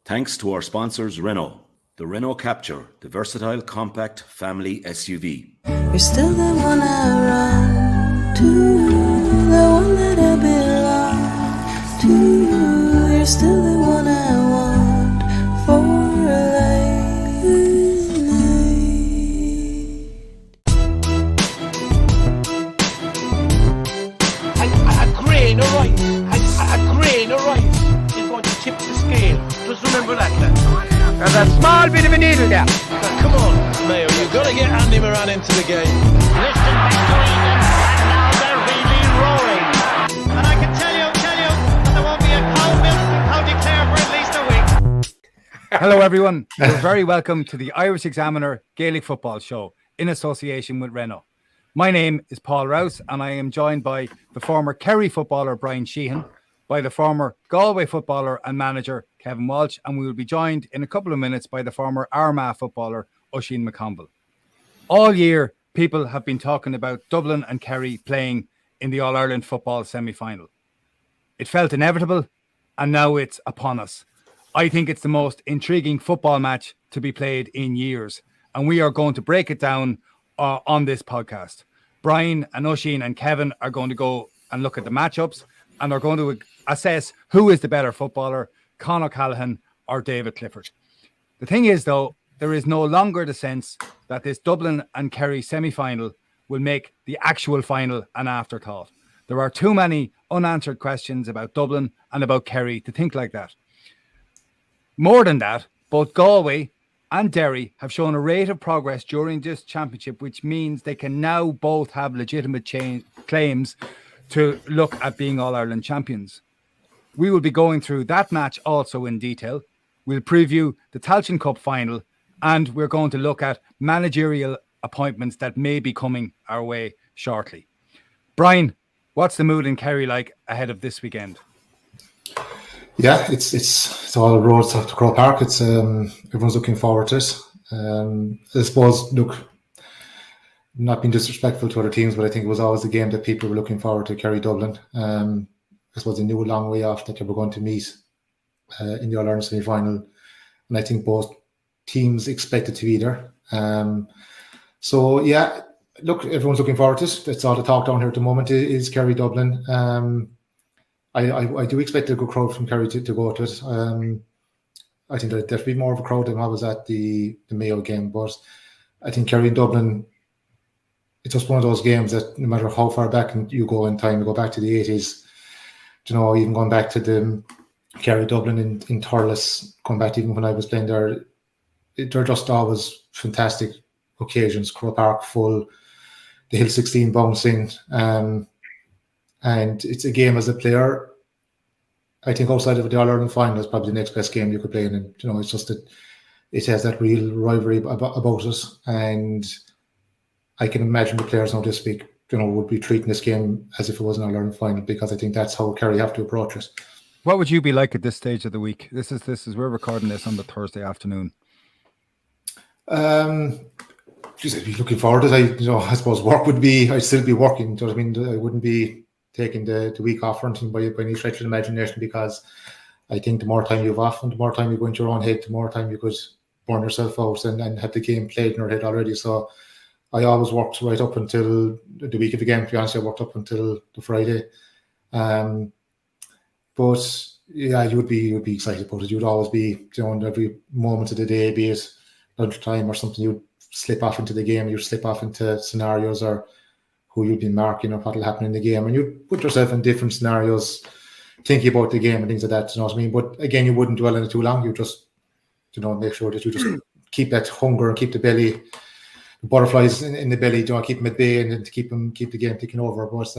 Thanks to our sponsors Renault. The Renault Capture, the versatile compact family SUV. You're still the one I run to, the one that I belong to. You're still the one I want for life. A grain of rice, a grain of rice is going to tip the scale. Just remember that, lad. There's a small bit of a needle there. Come on, Mayo, you've got to get Andy Moran into the game. Listen between them, and now they're really roaring. And I can tell you, that there won't be a cow milk in County Clare for at least a week. Hello, everyone. You're very welcome to the Irish Examiner Gaelic Football Show in association with Renault. My name is Paul Rouse, and I am joined by the former Kerry footballer Bryan Sheehan, by the former Galway footballer and manager Kevin Walsh, and we will be joined in a couple of minutes by the former Armagh footballer Oisin McConville. All year, people have been talking about Dublin and Kerry playing in the All-Ireland football semi-final. It felt inevitable, and now it's upon us. I think it's the most intriguing football match to be played in years, and we are going to break it down on this podcast. Bryan and Oisin and Kevin are going to go and look at the matchups, and are going to assess who is the better footballer, Conor Callaghan or David Clifford. The thing is, though, there is no longer the sense that this Dublin and Kerry semi-final will make the actual final an afterthought. There are too many unanswered questions about Dublin and about Kerry to think like that. More than that, both Galway and Derry have shown a rate of progress during this championship, which means they can now both have legitimate claims to look at being All-Ireland champions. We will be going through that match also in detail. We'll preview the Tailteann Cup final, and we're going to look at managerial appointments that may be coming our way shortly. Bryan, what's the mood in Kerry like ahead of this weekend? Yeah, it's all roads to Croke Park. It's everyone's looking forward to it. I suppose, look, not being disrespectful to other teams, but I think it was always the game that people were looking forward to, Kerry Dublin. I suppose they knew a long way off that they were going to meet in the All-Ireland semi-final, and I think both teams expected to be there. So yeah, look, everyone's looking forward to it. That's all the talk down here at the moment is Kerry Dublin. I do expect a good crowd from Kerry to go to it. I think there'll definitely be more of a crowd than I was at the Mayo game, but I think Kerry and Dublin, it's just one of those games that no matter how far back you go in time, you go back to the 80s, even going back to the Kerry Dublin in Thurles, going back to even when I was playing there, they're just always fantastic occasions. Croke Park full, the Hill 16 bouncing, and it's a game as a player. I think outside of the All-Ireland final is probably the next best game you could play in. And, it's just that it has that real rivalry about it, and I can imagine the players now this week, would be treating this game as if it was an All-Ireland final, because I think that's how Kerry have to approach it. What would you be like at this stage of the week? This is we're recording this on the Thursday afternoon. I'd be looking forward to it. I suppose work would be, I'd still be working. Do you know what I mean? I wouldn't be taking the week off or anything by any stretch of the imagination, because I think the more time you've off and the more time you go into your own head, the more time you could burn yourself out and have the game played in your head already. So I always worked right up until the week of the game. To be honest, I worked up until the Friday. But yeah, you would be excited about it. You'd always be, in every moment of the day, be it lunchtime or something, you'd slip off into the game, you'd slip off into scenarios or who you'd be marking or what'll happen in the game, and you'd put yourself in different scenarios, thinking about the game and things like that. You know what I mean? But again, you wouldn't dwell on it too long. You just, make sure that you just keep that hunger and keep the belly, the butterflies in the belly, keep them at bay and to keep the game ticking over. But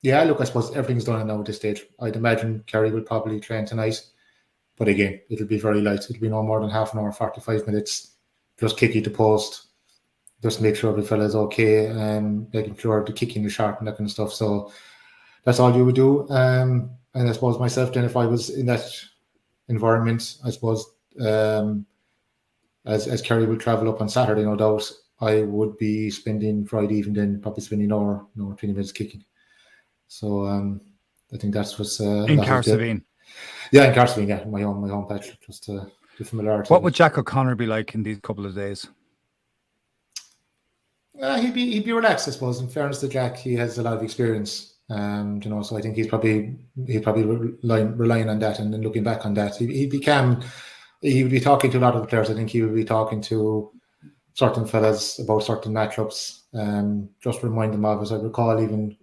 yeah, look, I suppose everything's done now at this stage. I'd imagine Kerry will probably train tonight, but again, it'll be very light. It'll be no more than half an hour, 45 minutes. Just kick you to post. Just make sure every fella's okay, and making sure the kicking is sharp and that kind of stuff. So that's all you would do. And I suppose myself, then, if I was in that environment, I suppose as Kerry will travel up on Saturday, no doubt, I would be spending Friday evening, then probably spending an hour 20 minutes kicking. So I think that's what's in Carsavine. Yeah, in Carstling, yeah, my home patch, just the familiarity. What would Jack O'Connor be like in these couple of days? He'd be relaxed, I suppose. In fairness to Jack, he has a lot of experience. So I think he'd probably relying on that, and then looking back on that, he'd be calm. He would be talking to a lot of the players. I think he would be talking to certain fellas about certain matchups. Just remind them of, as I recall, even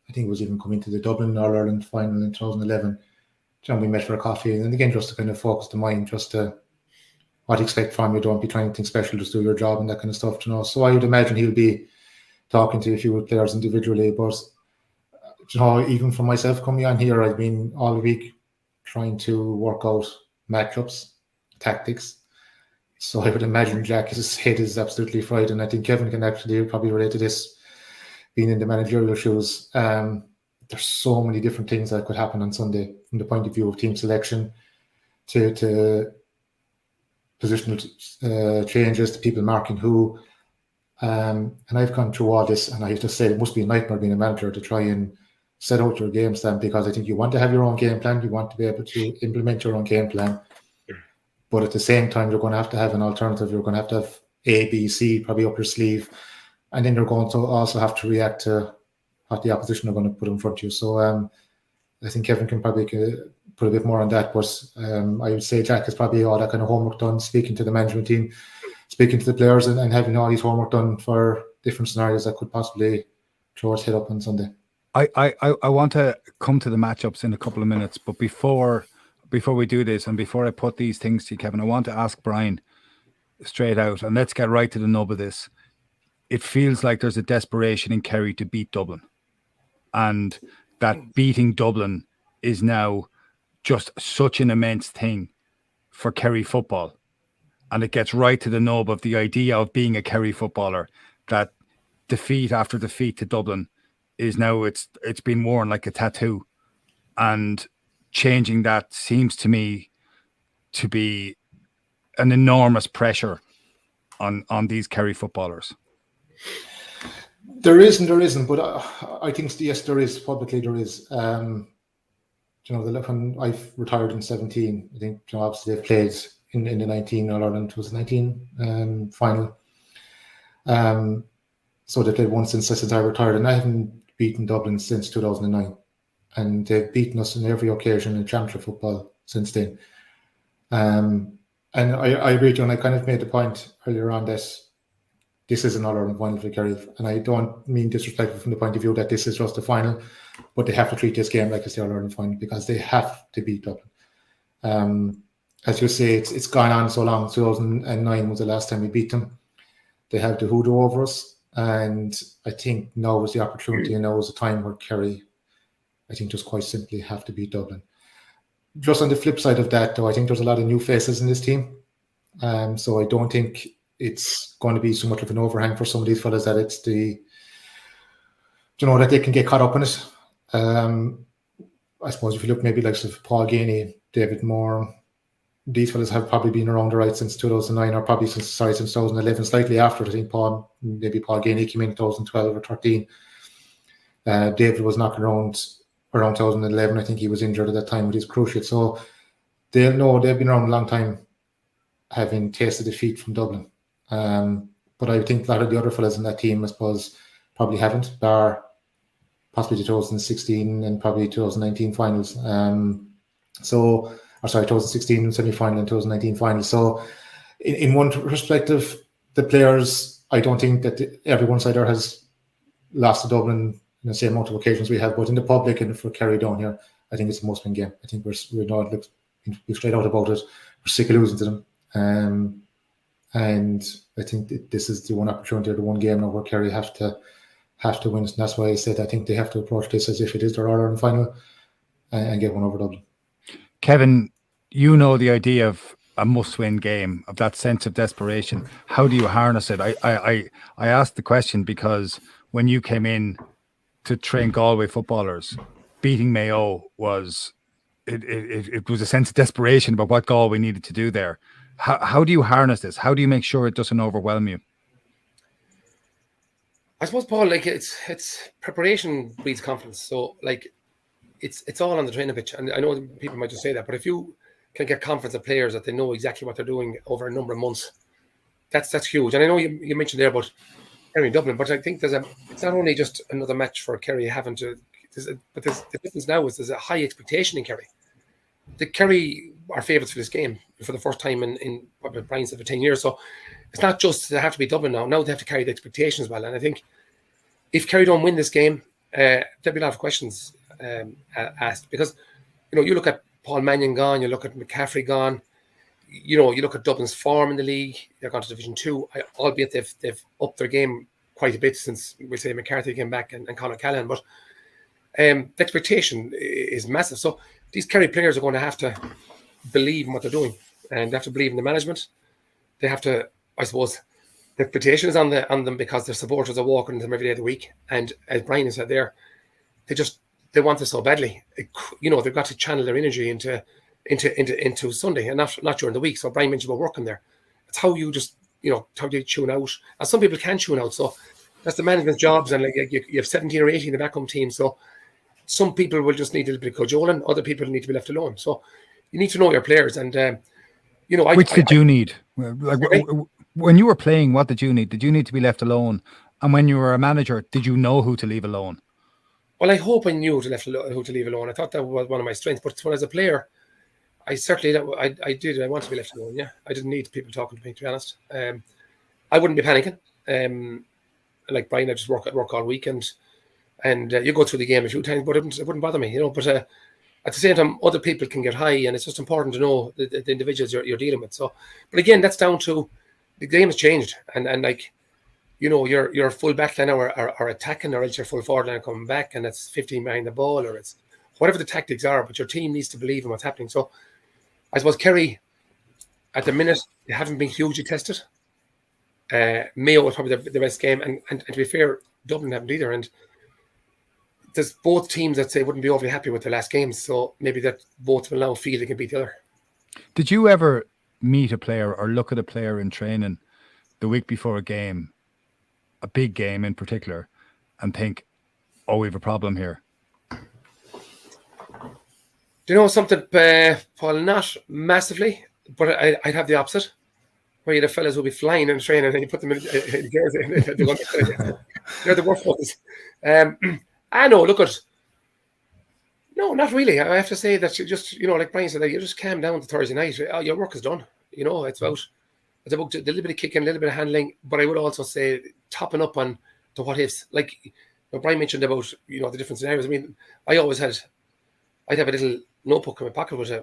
I think it was even coming to the Dublin All-Ireland final in 2011. We met for a coffee, and again, just to kind of focus the mind, just to what you expect from you. Don't be trying anything special, just do your job and that kind of stuff, So I would imagine he'll be talking to a few players individually. But even for myself coming on here, I've been all week trying to work out matchups, tactics. So I would imagine Jack's head is absolutely fried, and I think Kevin can actually probably relate to this, being in the managerial shoes. There's so many different things that could happen on Sunday from the point of view of team selection to positional changes, to people marking who. And I've gone through all this, and I just say it must be a nightmare being a manager to try and set out your game plan, because I think you want to have your own game plan, you want to be able to implement your own game plan, but at the same time you're going to have an alternative. You're going to have A, B, C probably up your sleeve, and then you're going to also have to react to what the opposition are going to put in front of you. So I think Kevin can probably put a bit more on that, but I would say Jack has probably all that kind of homework done, speaking to the management team, speaking to the players, and having all his homework done for different scenarios that could possibly throw his head up on Sunday. I want to come to the matchups in a couple of minutes, but before we do this, and before I put these things to you, Kevin, I want to ask Bryan straight out, and let's get right to the nub of this. It feels like there's a desperation in Kerry to beat Dublin, and that beating Dublin is now just such an immense thing for Kerry football. And it gets right to the nub of the idea of being a Kerry footballer, that defeat after defeat to Dublin is now, it's been worn like a tattoo. And changing that seems to me to be an enormous pressure on these Kerry footballers. There is and there isn't, but I think, yes, there is. Publicly, there is. When I've retired in 17, I think obviously they've played in the 19 All-Ireland, was 19 final. So they played once since I retired, and I haven't beaten Dublin since 2009. And they've beaten us on every occasion in championship football since then. And I agree, John. I kind of made the point earlier on that this is an All-Ireland final for Kerry, and I don't mean disrespectful from the point of view that this is just the final, but they have to treat this game like it's the All-Ireland final, because they have to beat Dublin. As you say, it's gone on so long. 2009 was the last time we beat them. They have the hoodoo over us, and I think now is the opportunity, and now is the time where Kerry, I think, just quite simply have to beat Dublin. Just on the flip side of that, though, I think there's a lot of new faces in this team. So I don't think it's going to be so much of an overhang for some of these fellas that it's that they can get caught up in it. I suppose if you look maybe like Paul Ganey, David Moore, these fellas have probably been around the right since 2009, or probably since 2011, slightly after. I think Paul Ganey came in 2012 or 13. David was knocking around 2011. I think he was injured at that time with his cruciate. So they'll know they've been around a long time, having tasted defeat from Dublin. But I think a lot of the other fellas in that team, I suppose, probably haven't, bar possibly the 2016 and probably 2019 finals. 2016 semi-final and 2019 final. So in one perspective, the players, I don't think that everyone side there has lost to Dublin in the same amount of occasions we have, but in the public and for Kerry down here, I think it's a must-win game. I think we're not straight out about it. We're sick of losing to them. And I think this is the one opportunity, or the one game now where Kerry have to win. And that's why I said I think they have to approach this as if it is their All-Ireland final and get one over Dublin. Kevin, you know the idea of a must-win game, of that sense of desperation. How do you harness it? I asked the question because when you came in to train Galway footballers, beating Mayo was it was a sense of desperation about what Galway needed to do there. How do you harness this? How do you make sure it doesn't overwhelm you? I suppose, Paul, like it's preparation breeds confidence. So, like, it's all on the training pitch. And I know people might just say that, but if you can get confidence of players that they know exactly what they're doing over a number of months, that's huge. And I know you mentioned there about Kerry and Dublin, but I think it's not only just another match for Kerry having to, but the difference now is there's a high expectation in Kerry. The Kerry are favourites for this game for the first time in what Bryan said for 10 years. So it's not just they have to be Dublin now. Now they have to carry the expectation as well. And I think if Kerry don't win this game, there'll be a lot of questions asked, because you look at Paul Mannion gone, you look at McCaffrey gone, you look at Dublin's form in the league. They're gone to Division 2, albeit they've upped their game quite a bit since we say McCarthy came back and Conor Callaghan. But the expectation is massive. So these Kerry players are going to have to believe in what they're doing, and they have to believe in the management. They have to, I suppose, the expectation is on them because their supporters are walking them every day of the week. And as Bryan said there, they want this so badly. They've got to channel their energy into Sunday and not during the week. So Bryan mentioned about working there. It's how you just, how you tune out. And some people can tune out. So that's the management's jobs. And like you have 17 or 18 in the back home team. So some people will just need a little bit of cajoling. Other people need to be left alone. So you need to know your players. And, which did you need? When you were playing, what did you need? Did you need to be left alone? And when you were a manager, did you know who to leave alone? Well, I hope I knew who to leave alone. I thought that was one of my strengths. But when as a player, I certainly I did. I wanted to be left alone. Yeah, I didn't need people talking to me. To be honest, I wouldn't be panicking. Like Bryan, I just work all weekend, and you go through the game a few times, but it wouldn't bother me. But at the same time, other people can get high, and it's just important to know the individuals you're dealing with. So, but again, that's down to the game has changed, and like. Your full back line are attacking, or else your full forward line coming back, and it's 15 behind the ball, or it's whatever the tactics are. But your team needs to believe in what's happening. So, I suppose Kerry, at the minute, they haven't been hugely tested. Mayo was probably the best game, and to be fair, Dublin haven't either. And there's both teams that say wouldn't be overly happy with the last games. So maybe that both will now feel they can beat the other. Did you ever meet a player or look at a player in training the week before a game, a big game in particular, and think, oh, we have a problem here? Do you know something, Paul? Not massively, but I'd have the opposite, where you the fellas will be flying in training and you put them in jersey. They're the worst ones. I know, look at... No, not really. I have to say that you just, like Bryan said, you just calm down to Thursday night. Your work is done. It's about a little bit of kicking, a little bit of handling, but I would also say topping up on the what ifs. Like Bryan mentioned about the different scenarios. I mean, I'd have a little notebook in my pocket with a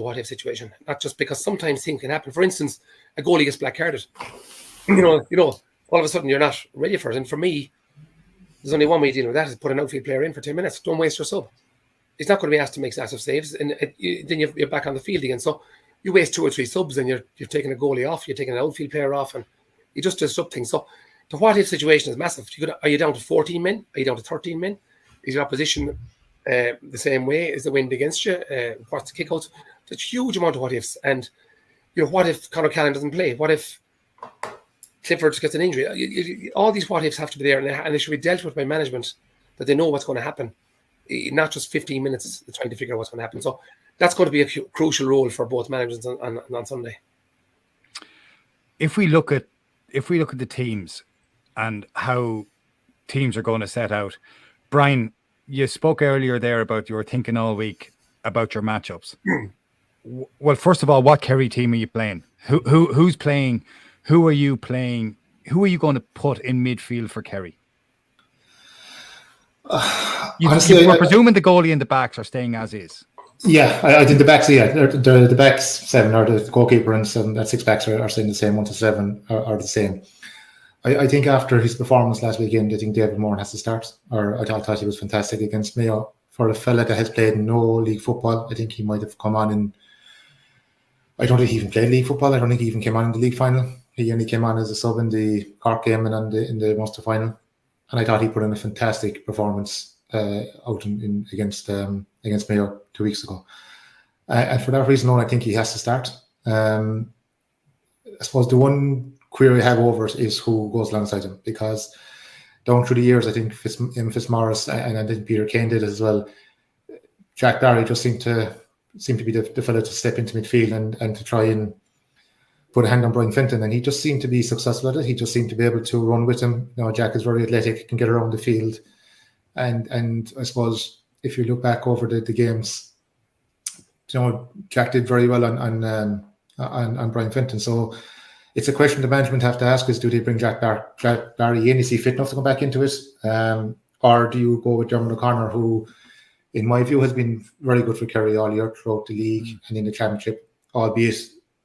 what if situation. Not just because sometimes things can happen. For instance, a goalie gets black carded. All of a sudden you're not ready for it. And for me, there's only one way of dealing with that: is put an outfield player in for 10 minutes. Don't waste your sub. He's not going to be asked to make massive saves, and then you're back on the field again. So you waste 2 or 3 subs, and you're taking a goalie off, you're taking an outfield player off, and you just disrupt things. So the what if situation is massive. Are you down to 14 men? Are you down to 13 men? Is your opposition the same way? Is the wind against you? What's the kickouts? There's a huge amount of what ifs. And what if Conor Callaghan doesn't play? What if Clifford gets an injury? All these what ifs have to be there, and they should be dealt with by management, that they know what's going to happen, not just 15 minutes trying to figure out what's going to happen. So that's going to be a crucial role for both managers on Sunday. If we look at the teams and how teams are going to set out, Bryan, you spoke earlier there about you were thinking all week about your matchups. Well, first of all, what Kerry team are you playing? Who's playing? Who are you playing? Who are you going to put in midfield for Kerry? Honestly, we're presuming the goalie and the backs are staying as is. Yeah, I think the backs. Yeah, the backs 7 or the goalkeeper and 6 backs are staying the same. 1 to 7 are the same. I think after his performance last weekend, I think David Moran has to start. Or I thought he was fantastic against Mayo. For a fella that has played no league football, I think he might have come on in. I don't think he even played league football. I don't think he even came on in the league final. He only came on as a sub in the Cork game and in the Munster final. And I thought he put in a fantastic performance out against Mayo 2 weeks ago. And for that reason alone, I think he has to start. I suppose the one query I have over it is who goes alongside him, because down through the years, I think Fitzmaurice and I think Peter Kane did as well. Jack Barry just seemed to be the fella to step into midfield and to try and put a hand on Brian Fenton, and he just seemed to be successful at it. He just seemed to be able to run with him. Jack is very athletic, can get around the field, and I suppose if you look back over the games, Jack did very well on Brian Fenton. So it's a question the management have to ask: is do they bring Jack Barry in? Is he fit enough to come back into it, or do you go with Dermot O'Connor, who, in my view, has been very good for Kerry all year throughout the league and in the championship, albeit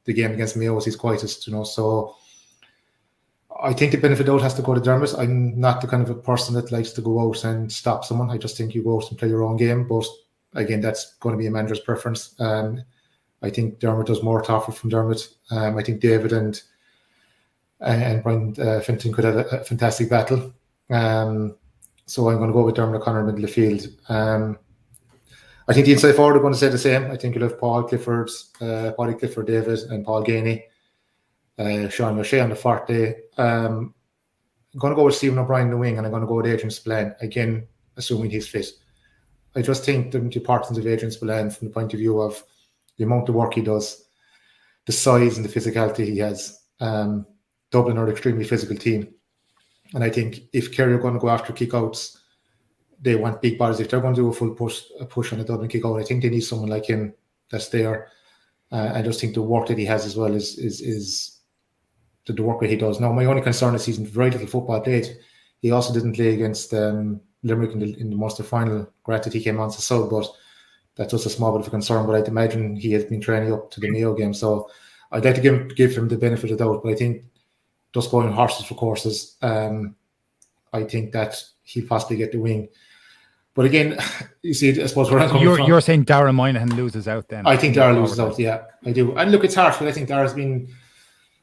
the game against Mayo was his quietest, So I think the benefit out has to go to Dermot. I'm not the kind of a person that likes to go out and stop someone. I just think you go out and play your own game. But again, that's going to be a manager's preference. I think Dermot does more to offer from Dermot. I think David and Brian Fenton could have a fantastic battle. So I'm going to go with Dermot O'Connor in the middle of the field. I think the inside forward are going to say the same. I think you'll have Paddy Clifford, David, and Paul Ganey. Sean O'Shea on the 40. I'm going to go with Stephen O'Brien in the wing, and I'm going to go with Adrian Spillane, again, assuming he's fit. I just think the importance of Adrian Spillane from the point of view of the amount of work he does, the size and the physicality he has. Dublin are an extremely physical team. And I think if Kerry are going to go after kickouts, they want big bodies. If they're going to do a full push on a Dublin kick-out, I think they need someone like him that's there. I just think the work that he has as well is the work that he does. Now, my only concern is he's very little football played. He also didn't play against Limerick in the Munster final. Granted, he came on to sub, but that's just a small bit of a concern. But I'd imagine he has been training up to the Mayo game. So I'd like to give him the benefit of the doubt. But I think just going horses for courses, I think that he'll possibly get the wing. But again, you see, I suppose where I'm coming from. You're saying Darragh Moynihan loses out then? I think Darragh loses out, yeah, I do. And look, it's harsh, but I think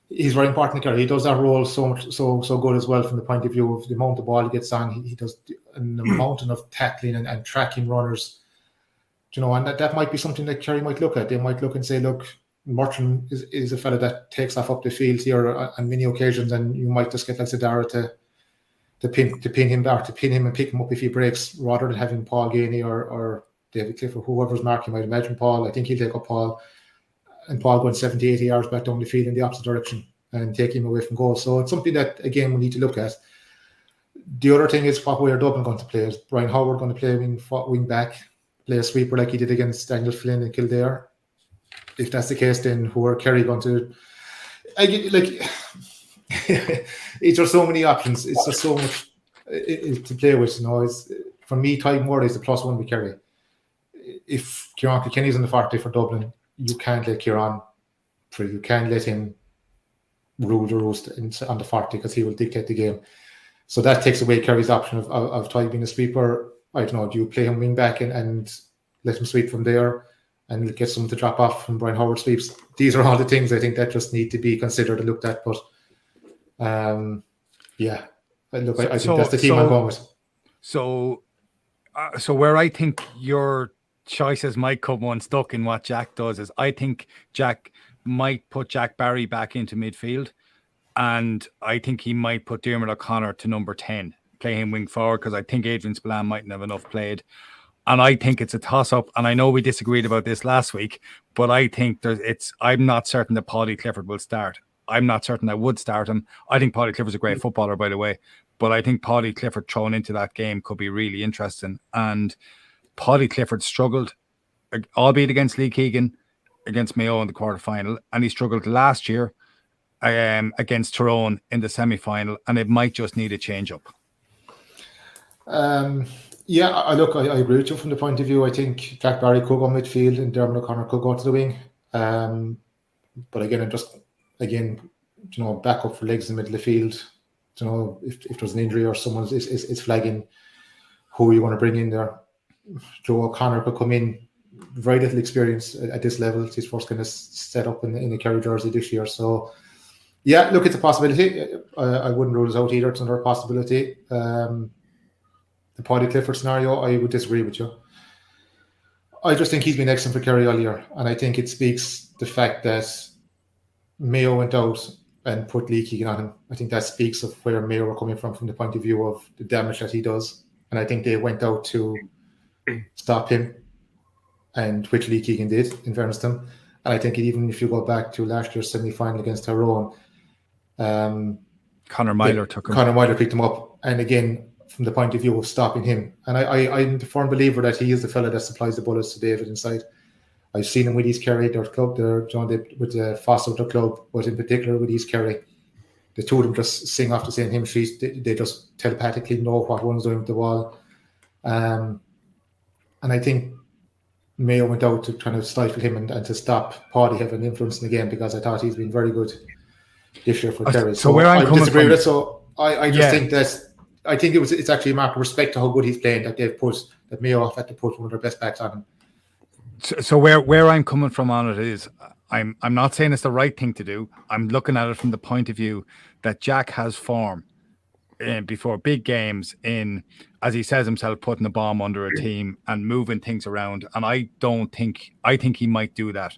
he's very important to Kerry. He does that role so good as well from the point of view of the amount of ball he gets on. He does an mountain of tackling and tracking runners. And that might be something that Kerry might look at. They might look and say, look, Murchan is a fella that takes off up the field here on many occasions, and you might just get like Darragh to pin him and pick him up if he breaks, rather than having Paul Ganey or David Clifford, whoever's marking. I'd imagine Paul. I think he'll take up Paul, and Paul going 70, 80 yards back down the field in the opposite direction and take him away from goal. So it's something that, again, we need to look at. The other thing is what way are Dublin going to play? Is Brian Howard going to play wing back, play a sweeper like he did against Daniel Flynn and Kildare? If that's the case, then who are Kerry going to... it's just so many options. It's just so much to play with. For me, Tyne Ward is the +1 with Kerry. If Kieran Kilkenny's on the 40 for Dublin, you can't let Kieran free. You can't let him rule the roost on the 40 because he will dictate the game. So that takes away Kerry's option of Tyne being a sweeper. I don't know. Do you play him wing back and let him sweep from there and get someone to drop off from Brian Howard sweeps? These are all the things I think that just need to be considered and looked at. But yeah, look, I think that's the team I'm going with. So where I think your choices might come unstuck in what Jack does is I think Jack might put Jack Barry back into midfield, and I think he might put Dermot O'Connor to number 10, play him wing forward, because I think Adrian Spillane mightn't have enough played. And I think it's a toss-up, and I know we disagreed about this last week, but I think I'm not certain that Paddy Clifford will start. I'm not certain I would start him. I think Paddy Clifford's a great footballer, by the way, but I think Paddy Clifford thrown into that game could be really interesting. And Paddy Clifford struggled, albeit against Lee Keegan, against Mayo in the quarter-final, and he struggled last year against Tyrone in the semi-final, and it might just need a change-up. Yeah, I agree with you from the point of view. I think Jack Barry could go midfield and Dermot O'Connor could go to the wing. But again, back up for legs in the middle of the field. If there's an injury or someone is flagging, who you want to bring in there. Joe O'Connor could come in, very little experience at this level. It's his first kind of set up in the Kerry jersey this year. So, yeah, look, it's a possibility. I wouldn't rule it out either. It's another possibility. The Paddy Clifford scenario, I would disagree with you. I just think he's been excellent for Kerry all year, and I think it speaks the fact that Mayo went out and put Lee Keegan on him. I think that speaks of where Mayo were coming from the point of view of the damage that he does, and I think they went out to stop him. and which Lee Keegan did, in fairness to him. And I think even if you go back to last year's semi-final against Tyrone, Conor Myler took him. Conor Myler picked him up, and again, from the point of view of stopping him. And I'm the firm believer that he is the fella that supplies the bullets to David inside. I've seen him with East Kerry, their club, with Foster, their club, but in particular with East Kerry. The two of them just sing off the same hymn sheet. They just telepathically know what one's doing with the ball. And I think Mayo went out to try to stifle him and to stop Paddy having an influence in the game, because I thought he's been very good this year for Kerry. So where I'm coming disagree from, with it. So I just think it's actually a mark of respect to how good he's playing that Mayo have had to put one of their best backs on him. So where I'm coming from on it is, I'm not saying it's the right thing to do. I'm looking at it from the point of view that Jack has form before big games in, as he says himself, putting the bomb under a team and moving things around. And I think he might do that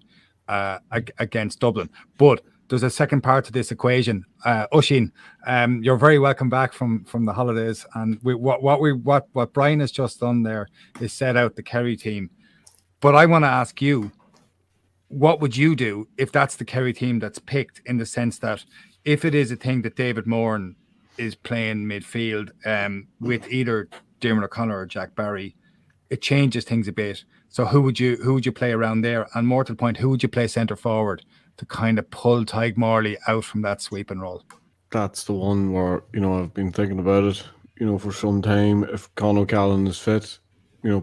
against Dublin. But there's a second part to this equation. Oisin, you're very welcome back from the holidays. And what Brian has just done there is set out the Kerry team. But I want to ask you, what would you do if that's the Kerry team that's picked, in the sense that if it is a thing that David Moran is playing midfield with either Diarmuid O'Connor or Jack Barry, it changes things a bit. So who would you play around there? And more to the point, who would you play centre forward to kind of pull Tadhg Morley out from that sweeping role? That's the one where, I've been thinking about it, for some time. If Conor Callaghan is fit,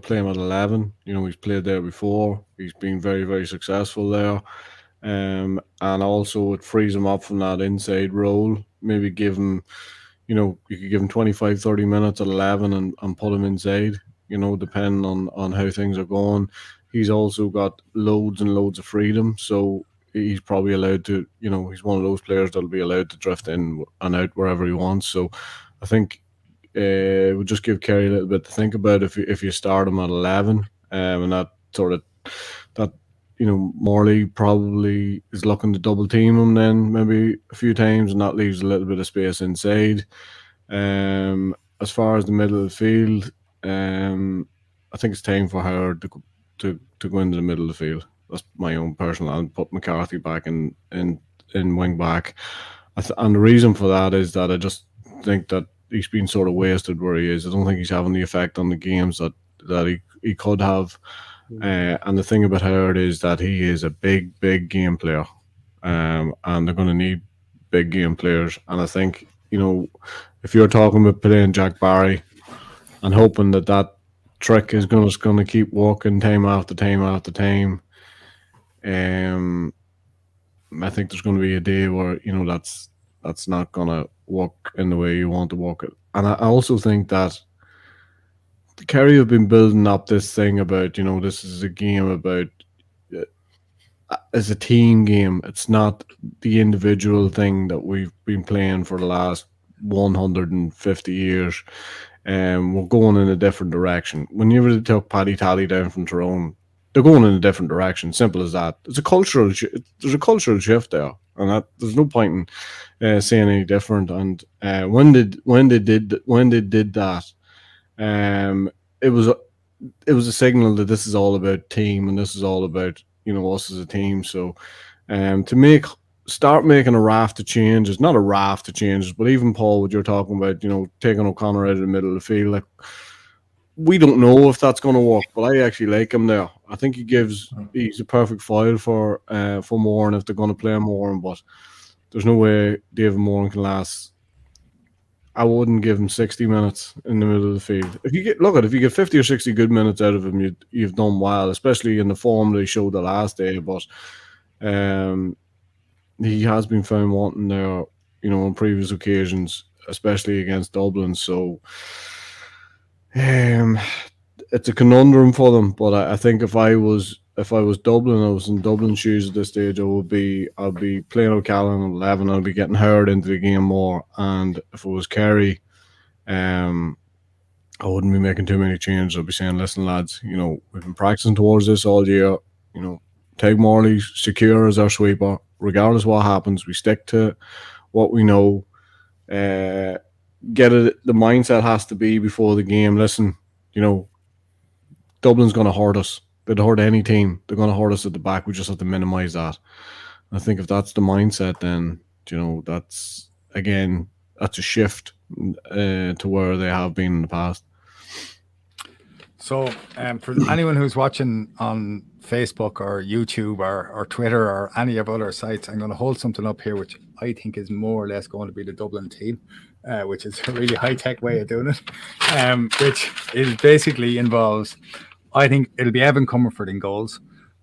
play him at 11. He's played there before. He's been very, very successful there. And also it frees him up from that inside role. Maybe give him, you could give him 25, 30 minutes at 11 and put him inside, depending on how things are going. He's also got loads and loads of freedom. So he's probably allowed to, he's one of those players that'll be allowed to drift in and out wherever he wants. So I think it would just give Kerry a little bit to think about if you start him at 11, and that Morley probably is looking to double team him then maybe a few times, and that leaves a little bit of space inside. As far as the middle of the field, I think it's time for Howard to go into the middle of the field. That's my own personal. I'll put McCarthy back in wing back, and the reason for that is that I just think that he's been sort of wasted where he is. I don't think he's having the effect on the games that he could have. And the thing about Howard is that he is a big game player, and they're going to need big game players. And I think, if you're talking about playing Jack Barry and hoping that trick is going to keep working time after time after time, I think there's going to be a day where that's not going to work in the way you want to work it. And I also think that Kerry have been building up this thing about, this is a game about, it's a team game. It's not the individual thing that we've been playing for the last 150 years. We're going in a different direction. Whenever they took Paddy Tally down from Tyrone, they're going in a different direction. Simple as that. There's a cultural shift there, and there's no point in saying any different. And when they did that, it was a signal that this is all about team, and this is all about us as a team. So to start making a raft of changes, not a raft of changes, but even Paul, what you're talking about, taking O'Connor out of the middle of the field, like, we don't know if that's going to work, but I actually like him there. I think he's a perfect foil for Moran if they're going to play Moran, but there's no way David Moran can last. I wouldn't give him 60 minutes in the middle of the field. If you get 50 or 60 good minutes out of him, you've done well, especially in the form that he showed the last day. But he has been found wanting there, on previous occasions, especially against Dublin. So it's a conundrum for them. But I think if I was Dublin, I was in Dublin shoes at this stage, I'll be playing O'Callaghan at 11. I'll be getting Howard into the game more. And if it was Kerry, I wouldn't be making too many changes. I'll be saying, listen, lads, we've been practicing towards this all year. Tadhg Morley secure as our sweeper. Regardless of what happens, we stick to what we know. Get it. The mindset has to be before the game. Listen, Dublin's going to hurt us. They'd hurt any team. They're going to hurt us at the back. We just have to minimise that. I think if that's the mindset, then that's a shift to where they have been in the past. So, for anyone who's watching on Facebook or YouTube or Twitter or any of other sites, I'm going to hold something up here, which I think is more or less going to be the Dublin team, which is a really high-tech way of doing it, which is basically involves, I think it'll be Evan Comerford in goals.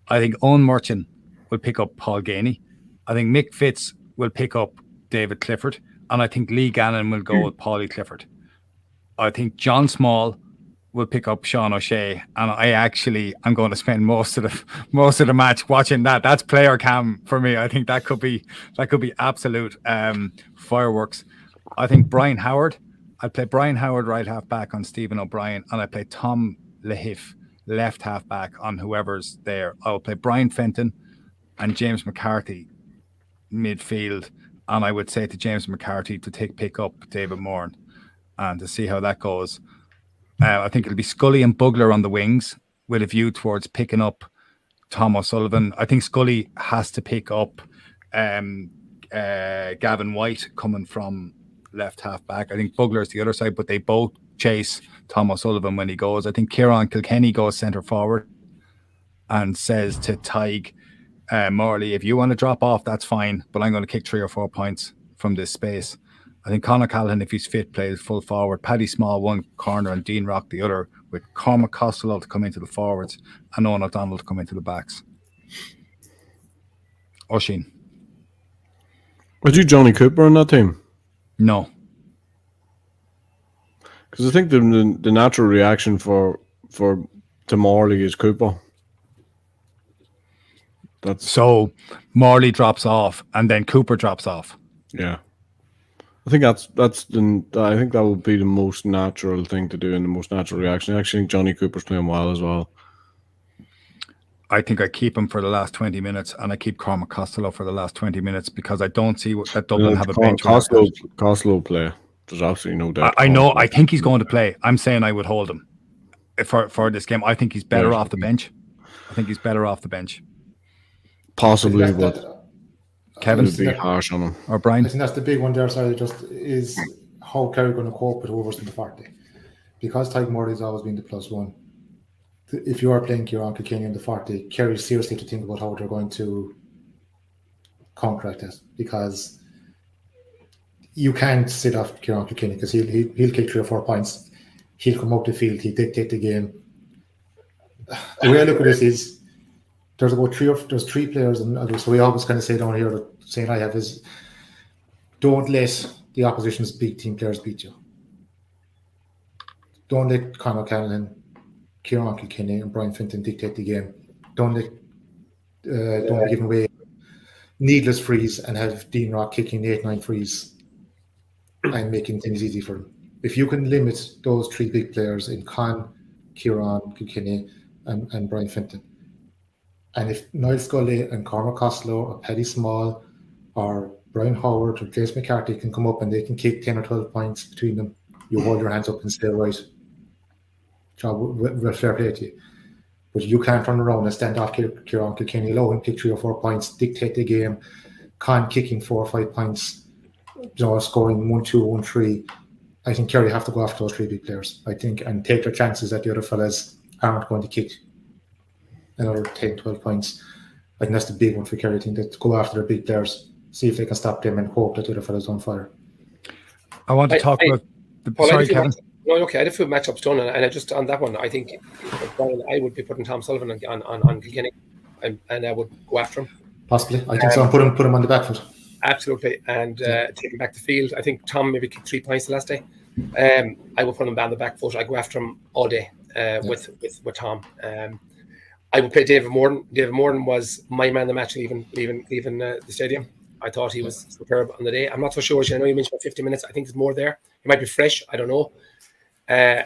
I think Owen Murchan will pick up Paul Ganey. I think Mick Fitz will pick up David Clifford. And I think Lee Gannon will go with Paulie Clifford. I think John Small will pick up Sean O'Shea, and I'm going to spend most of the match watching that. That's player cam for me. I think that could be absolute fireworks. I think Brian Howard. I'd play Brian Howard right half back on Stephen O'Brien, and I play Tom Lahif left half back on whoever's there. I'll play Brian Fenton and James McCarthy midfield, and I would say to James McCarthy to pick up David Moran and to see how that goes. I think it'll be Scully and Bugler on the wings with a view towards picking up Tom O'Sullivan. I think Scully has to pick up Gavin White coming from left half back. I think Bugler's the other side, but they both chase Tom O'Sullivan when he goes. I think Kieran Kilkenny goes centre forward and says to Tig Morley, if you want to drop off, that's fine, but I'm going to kick 3 or 4 points from this space. I think Conor Callaghan, if he's fit, plays full forward. Paddy Small one corner and Dean Rock the other, with Cormac Costello to come into the forwards and Owen O'Donnell to come into the backs. Oisin. Was you Johnny Cooper on that team? No. Because I think the natural reaction to Morley is Cooper. So Morley drops off and then Cooper drops off. Yeah. I think I think that would be the most natural thing to do and the most natural reaction. I actually think Johnny Cooper's playing well as well. I think I keep him for the last 20 minutes and I keep Cormac Costello for the last 20 minutes because I don't see that Dublin have a bench. Costello play. There's absolutely no doubt. I know. I think he's going to play. I'm saying I would hold him for this game. I think he's better off the bench. Possibly, but Kevin would be harsh on him. Or Brian. I think that's the big one there. Sorry, just is how Kerry going to cope with overs in the 40, because Tig Morley's always been the +1. If you are playing Kieran Kilkenny in the 40, Kerry seriously have to think about how they're going to counteract it, because you can't sit off Kieran Kilkenny because he'll kick 3 or 4 points. He'll come up the field. He'll dictate the game. The way I look at this is there's 3 players, and so we always kind of say down here, the saying I have is, don't let the opposition's big team players beat you. Don't let Conor Callaghan, Kieran Kilkenny and Brian Fenton dictate the game. Don't be giving away needless frees and have Dean Rock kicking 8-9 frees and making things easy for them. If you can limit those 3 big players in Con, Kieran Kilkenny and Brian Fenton, and if Niall Scully and Cormac Costello or Paddy Small or Brian Howard or James McCarthy can come up and they can kick 10 or 12 points between them, you hold your hands up and say, right, job, fair play to you. But you can't turn around and stand off Kieran Kilkenny alone and kick 3 or 4 points, dictate the game, kicking 4 or 5 points, scoring 1-2, 1-3. I think Kerry have to go after those 3 big players, I think, and take their chances that the other fellas aren't going to kick another 10, 12 points. I think that's the big one for Kerry. I think that go after their big players, see if they can stop them and hope that the other fellas don't fire. I want to talk about sorry, Kevin. No, okay. I had a few matchups done, and I just on that one, I think I would be putting Tom Sullivan on Kilkenny, and I would go after him. Possibly, I think so. Put him on the back foot. Absolutely, and take him back to field. I think Tom maybe kicked 3 points the last day. I would put him down the back foot. I go after him all day with Tom. I would play David Moran. David Moran was my man of the match, leaving the stadium. I thought he was superb on the day. I'm not so sure. I know you mentioned about 50 minutes. I think there's more there. He might be fresh. I don't know. I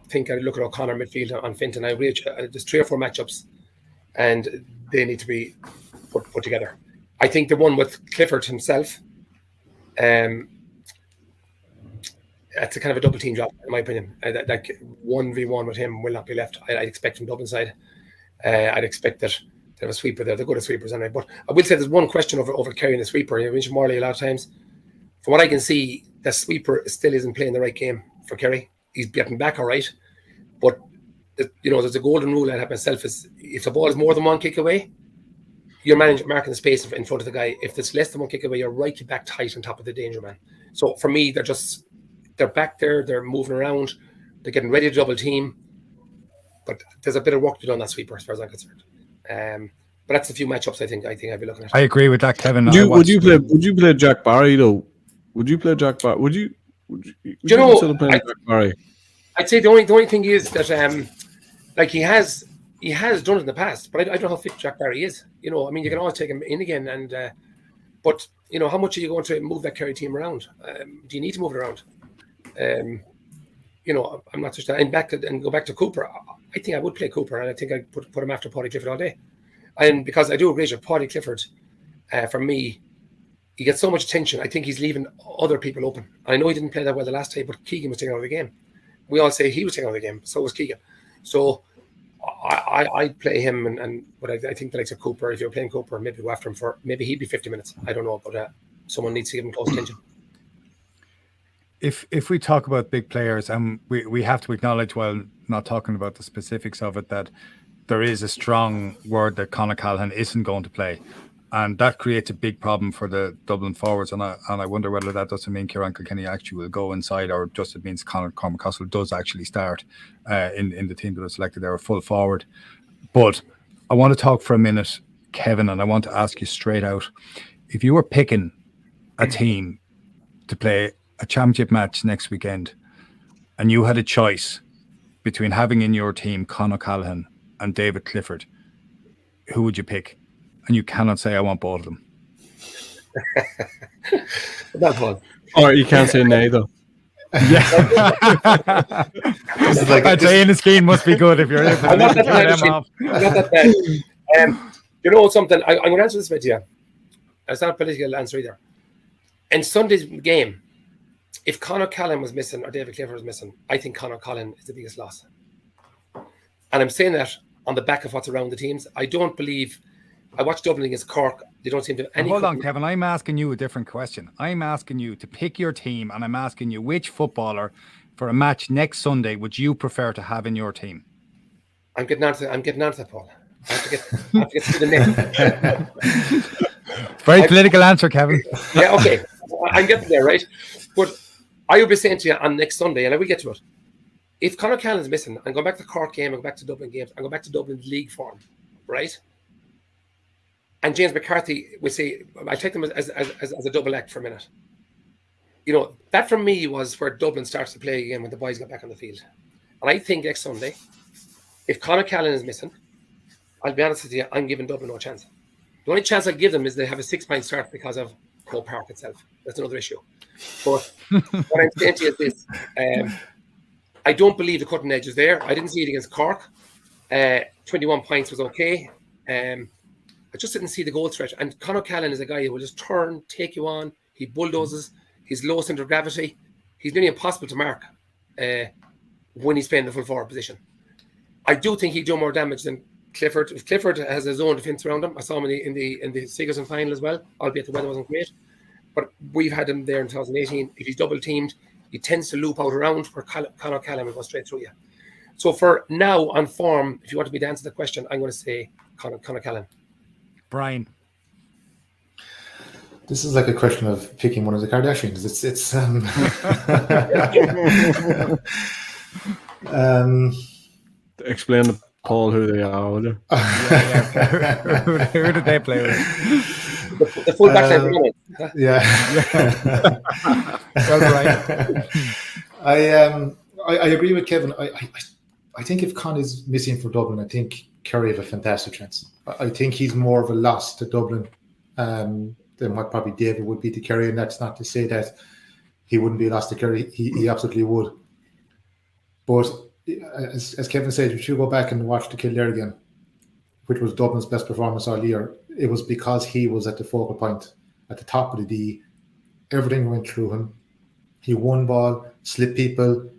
think I look at O'Connor midfield on Fenton. There's 3 or 4 matchups, and they need to be put together. I think the one with Clifford himself, that's a kind of a double team job, in my opinion. That 1v1 with him will not be left. I expect from Dublin side. I'd expect that they have a sweeper there. They're good at sweepers anyway. But I will say there's one question over Kerry and the sweeper. You mentioned Morley a lot of times. From what I can see, the sweeper still isn't playing the right game for Kerry. He's getting back all right. But, there's a golden rule I have myself is if the ball is more than one kick away, you're marking the space in front of the guy. If it's less than one kick away, you're right back tight on top of the danger man. So for me, they're back there, they're moving around, they're getting ready to double team. But there's a bit of work to do on that sweeper as far as I'm concerned. But that's a few matchups I think I'd be looking at. I agree with that, Kevin. Would you play Jack Barry though? Would you play Jack Barry? Would you consider playing Jack Barry? I'd say the only thing is that he has done it in the past, but I don't know how fit Jack Barry is. You can always take him in again, and but how much are you going to move that Kerry team around? Do you need to move it around? I'm not just and go back to Cooper. I think I would play Cooper, and I think I'd put him after Paddy Clifford all day. And because I do agree with Paddy Clifford, for me, he gets so much attention. I think he's leaving other people open. I know he didn't play that well the last time, but Keegan was taken out of the game. We all say he was taken out of the game, so was Keegan. So I'd play him, but I think the likes of Cooper, if you're playing Cooper, maybe go after him maybe he'd be 50 minutes. I don't know, but someone needs to give him close attention. If we talk about big players, and we have to acknowledge, while not talking about the specifics of it, that there is a strong word that Conor Callaghan isn't going to play, and that creates a big problem for the Dublin forwards. And I wonder whether that doesn't mean Kieran Kilkenny actually will go inside, or just it means Conor McConville does actually start in the team that was selected there, a full forward. But I want to talk for a minute, Kevin, and I want to ask you straight out: if you were picking a team to play a championship match next weekend, and you had a choice between having in your team Conor Callaghan and David Clifford, who would you pick? And you cannot say I want both of them. That's one. Or you can't say nay though. Yeah. I'd say in the scheme must be good if you're able to not clear them I'm off. not that bad. Something? I'm going to answer this bit here. It's not a political answer either. In Sunday's game, if Conor Callaghan was missing or David Clifford was missing, I think Conor Callaghan is the biggest loss. And I'm saying that on the back of what's around the teams. I don't believe. I watched Dublin against Cork. They don't seem to have any. Hold on, Kevin. I'm asking you a different question. I'm asking you to pick your team, and I'm asking you which footballer for a match next Sunday would you prefer to have in your team? I'm getting onto that, Paul. I have to get through the net. Very political answer, Kevin. Yeah, okay. I'm getting there, right? But I will be saying to you on next Sunday, and I will get to it. If Conor Callaghan's missing, I'm going back to the Cork game, I'm going back to Dublin games, I'm going back to Dublin's league form, right? And James McCarthy would say, I take them as a double act for a minute. That for me was where Dublin starts to play again when the boys get back on the field. And I think next Sunday, if Conor Callaghan is missing, I'll be honest with you, I'm giving Dublin no chance. The only chance I give them is they have a 6-point start because of Croke Park itself. That's another issue. But what I'm saying to you is this. I don't believe the cutting edge is there. I didn't see it against Cork. 21 points was okay. I just didn't see the goal threat. And Conor Callaghan is a guy who will just turn, take you on. He bulldozes. He's low centre of gravity. He's nearly impossible to mark when he's playing the full forward position. I do think he'd do more damage than Clifford. If Clifford has his own defence around him, I saw him in the Sigerson final as well, albeit the weather wasn't great. But we've had him there in 2018. If he's double teamed, he tends to loop out around where Conor Callaghan will go straight through you. So for now, on form, if you want me to answer the question, I'm going to say Conor Callaghan. Bryan. This is like a question of picking one of the Kardashians. It's Explain to Paul who they are, will you? Who did they play with? The full back line. Yeah. Well, Bryan. I agree with Kevin. I think if Con is missing for Dublin, I think Kerry have a fantastic chance. I think he's more of a loss to Dublin than what probably David would be to Kerry, and that's not to say that he wouldn't be a loss to Kerry. He absolutely would. But as Kevin said, if you go back and watch the Kildare game, which was Dublin's best performance all year, it was because he was at the focal point, at the top of the D. Everything went through him. He won ball, slipped people,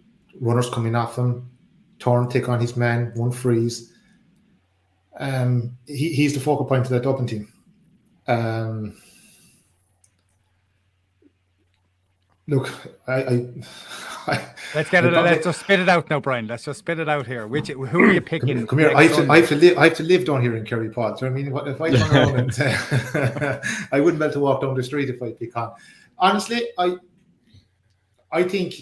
runners coming off him, turn, take on his man, won freeze. He's the focal point of that Dublin team. Look, Let's get it. Let's just spit it out now, Brian. Let's just spit it out here. Who are you picking? Come here. I have to live down here in Kerry, Paul. Do you know what I mean? If I turn around and I wouldn't be able to walk down the street if I pick on. Honestly, I think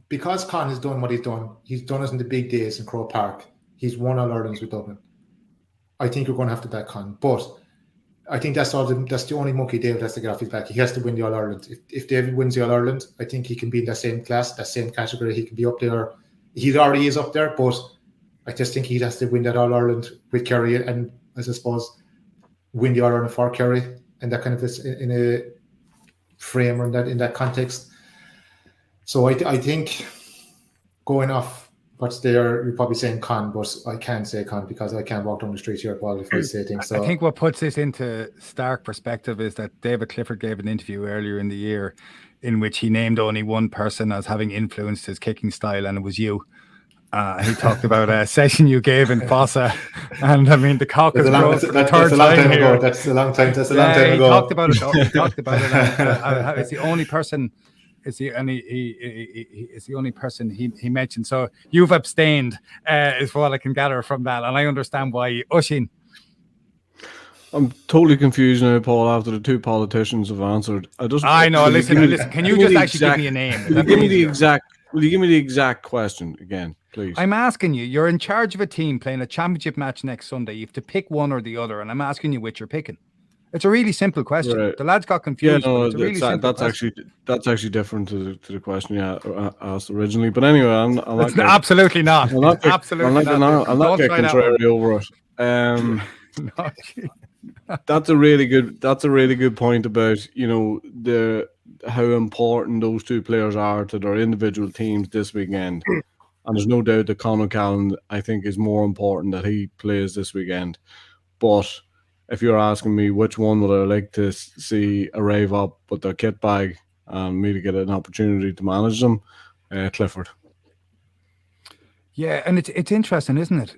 because Con has done what he's done it in the big days in Croke Park. He's won All Irelands with Dublin. I think you're going to have to back Con, but I think that's the only monkey David has to get off his back. He has to win the All Ireland. If David wins the All Ireland, I think he can be in that same class, that same category. He can be up there. He already is up there, but I just think he has to win that All Ireland with Kerry, and as I suppose win the All Ireland for Kerry, and that kind of is in a frame or in that context. So I think going off what's there, you're probably saying Con, but I can't say Con because I can't walk down the street here, Paul, if I say things. So I think what puts this into stark perspective is that David Clifford gave an interview earlier in the year in which he named only one person as having influenced his kicking style, and it was you. He talked about a session you gave in Fossa, and I mean the cock is grown for the third time here. That's a long time. That's a long time ago. He talked about it. He talked about it. It's the only person. It's the only person he mentioned. So you've abstained, is what I can gather from that, and I understand why. Oisin. I'm totally confused now, Paul. After the two politicians have answered, I know. Listen. Can you just actually give me a name? Will you give me the exact question again, please? I'm asking you. You're in charge of a team playing a championship match next Sunday. You have to pick one or the other, and I'm asking you which you're picking. It's a really simple question. Right. The lads got confused. Yeah, no, it's a really simple question. That's actually different to the question asked originally. But anyway, I'm not absolutely not. Absolutely not. I'm not getting contrary over it. That's a really good point about how important those two players are to their individual teams this weekend. And there's no doubt that Conor Callaghan, I think, is more important that he plays this weekend. But if you're asking me which one would I like to see arrive up with their kit bag and me to get an opportunity to manage them, Clifford. Yeah, and it's interesting, isn't it?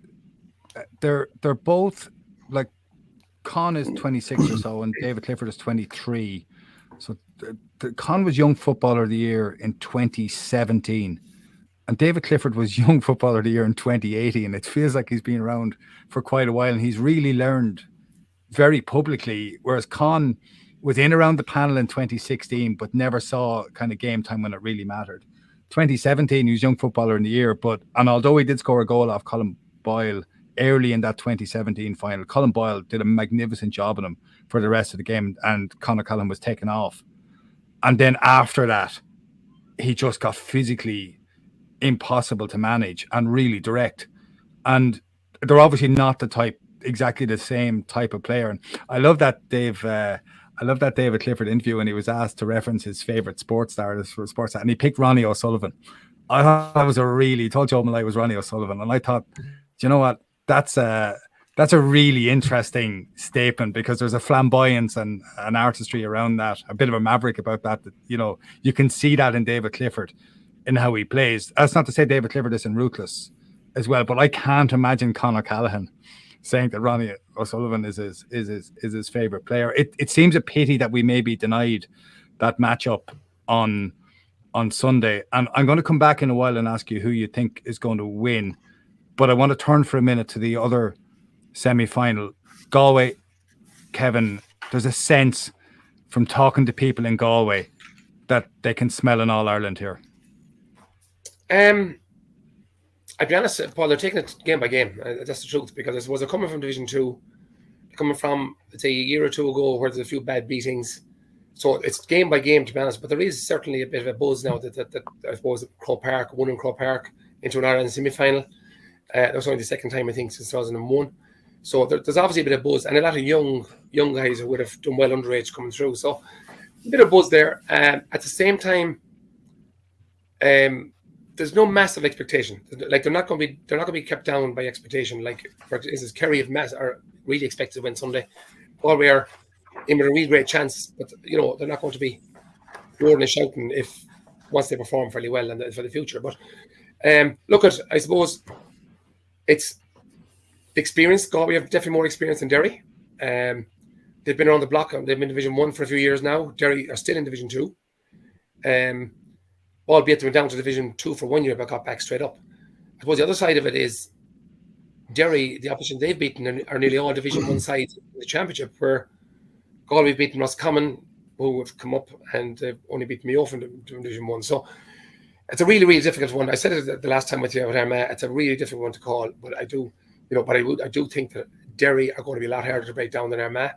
They're both like Con is 26 or so, and David Clifford is 23. So Con was Young Footballer of the Year in 2017, and David Clifford was Young Footballer of the Year in 2018. It feels like he's been around for quite a while, and he's really learned very publicly, whereas Con was in around the panel in 2016 but never saw kind of game time when it really mattered. 2017 he was Young Footballer in the Year, and although he did score a goal off Colin Boyle early in that 2017 final, Colin Boyle did a magnificent job on him for the rest of the game, and Conor Callaghan was taken off. And then after that he just got physically impossible to manage and really direct, and they're obviously not exactly the same type of player. And I love that David Clifford interview when he was asked to reference his favorite sports star, and he picked Ronnie O'Sullivan. I thought that was he told Joe Malay was Ronnie O'Sullivan, and I thought, do you know what, that's a really interesting statement, because there's a flamboyance and an artistry around that, a bit of a maverick about that you can see that in David Clifford in how he plays. That's not to say David Clifford isn't ruthless as well, but I can't imagine Conor Callaghan saying that Ronnie O'Sullivan is his favourite player. It seems a pity that we may be denied that matchup on Sunday. And I'm going to come back in a while and ask you who you think is going to win. But I want to turn for a minute to the other semi-final. Galway, Kevin, there's a sense from talking to people in Galway that they can smell an All-Ireland here. I'll be honest, Paul, they're taking it game by game. That's the truth, because I suppose they're coming from Division 2, coming from, let's say, a year or two ago where there's a few bad beatings. So it's game by game, to be honest. But there is certainly a bit of a buzz now that I suppose Croke Park, won in Croke Park into an Ireland semi-final. That was only the second time, I think, since 2001. So there's obviously a bit of buzz, and a lot of young guys who would have done well underage coming through. So a bit of buzz there. At the same time, there's no massive expectation. Like they're not going to be kept down by expectation. Like, for instance, Kerry are really expected to win Sunday. Galway are in with a really great chance, but they're not going to be roaring and shouting once they perform fairly well and for the future. But I suppose it's The experience, Galway have definitely more experience than Derry. They've been around the block. They've been in Division 1 for a few years now. Derry are still in Division 2. Albeit they went down to Division 2 for 1 year, but got back straight up. I suppose the other side of it is Derry, the opposition they've beaten are nearly all Division 1 sides in the Championship, where Galway have beaten Roscommon, who have come up, and they've only beaten Meof in Division 1. So it's a really, really difficult one. I said it the last time with you with Armagh. It's a really difficult one to call, but I do think that Derry are going to be a lot harder to break down than Armagh.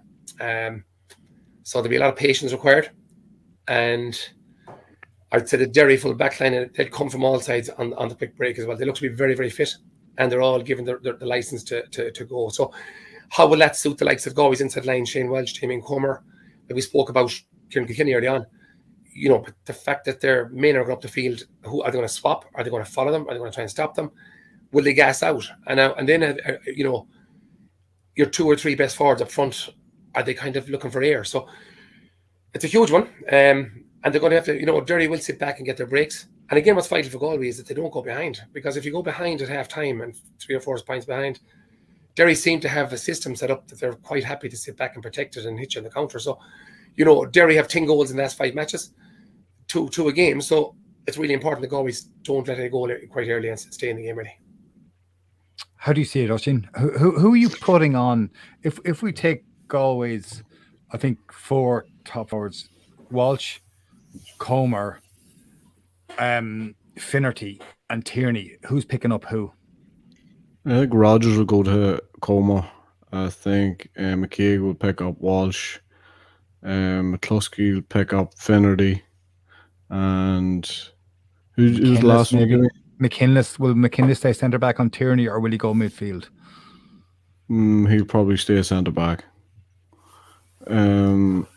So there'll be a lot of patience required, and I'd say the Derry full backline, they'll come from all sides on the quick break as well. They look to be very, very fit, and they're all given the license to go. So how will that suit the likes of Galway's inside line, Shane Welch, Tailteann Cup, that we spoke about Kieran Kilkenny early on? But the fact that their men are going up the field, who are they going to swap? Are they going to follow them? Are they going to try and stop them? Will they gas out? And then your 2 or 3 best forwards up front, are they kind of looking for air? So it's a huge one. And they're going to have to, Derry will sit back and get their breaks. And again, what's vital for Galway is that they don't go behind. Because if you go behind at half time and 3 or 4 points behind, Derry seem to have a system set up that they're quite happy to sit back and protect it and hit you on the counter. So, Derry have 10 goals in the last 5 matches, two a game. So it's really important that Galway don't let it go quite early and stay in the game really. How do you see it, Oisin? Who are you putting on? If we take Galway's, I think 4 top forwards, Walsh, Comer, Finnerty and Tierney, who's picking up who? I think Rogers will go to Comer. I think McKeag will pick up Walsh. McCluskey will pick up Finnerty. And who's the last one? Will McKinless stay centre back on Tierney, or will he go midfield? He'll probably stay centre back. The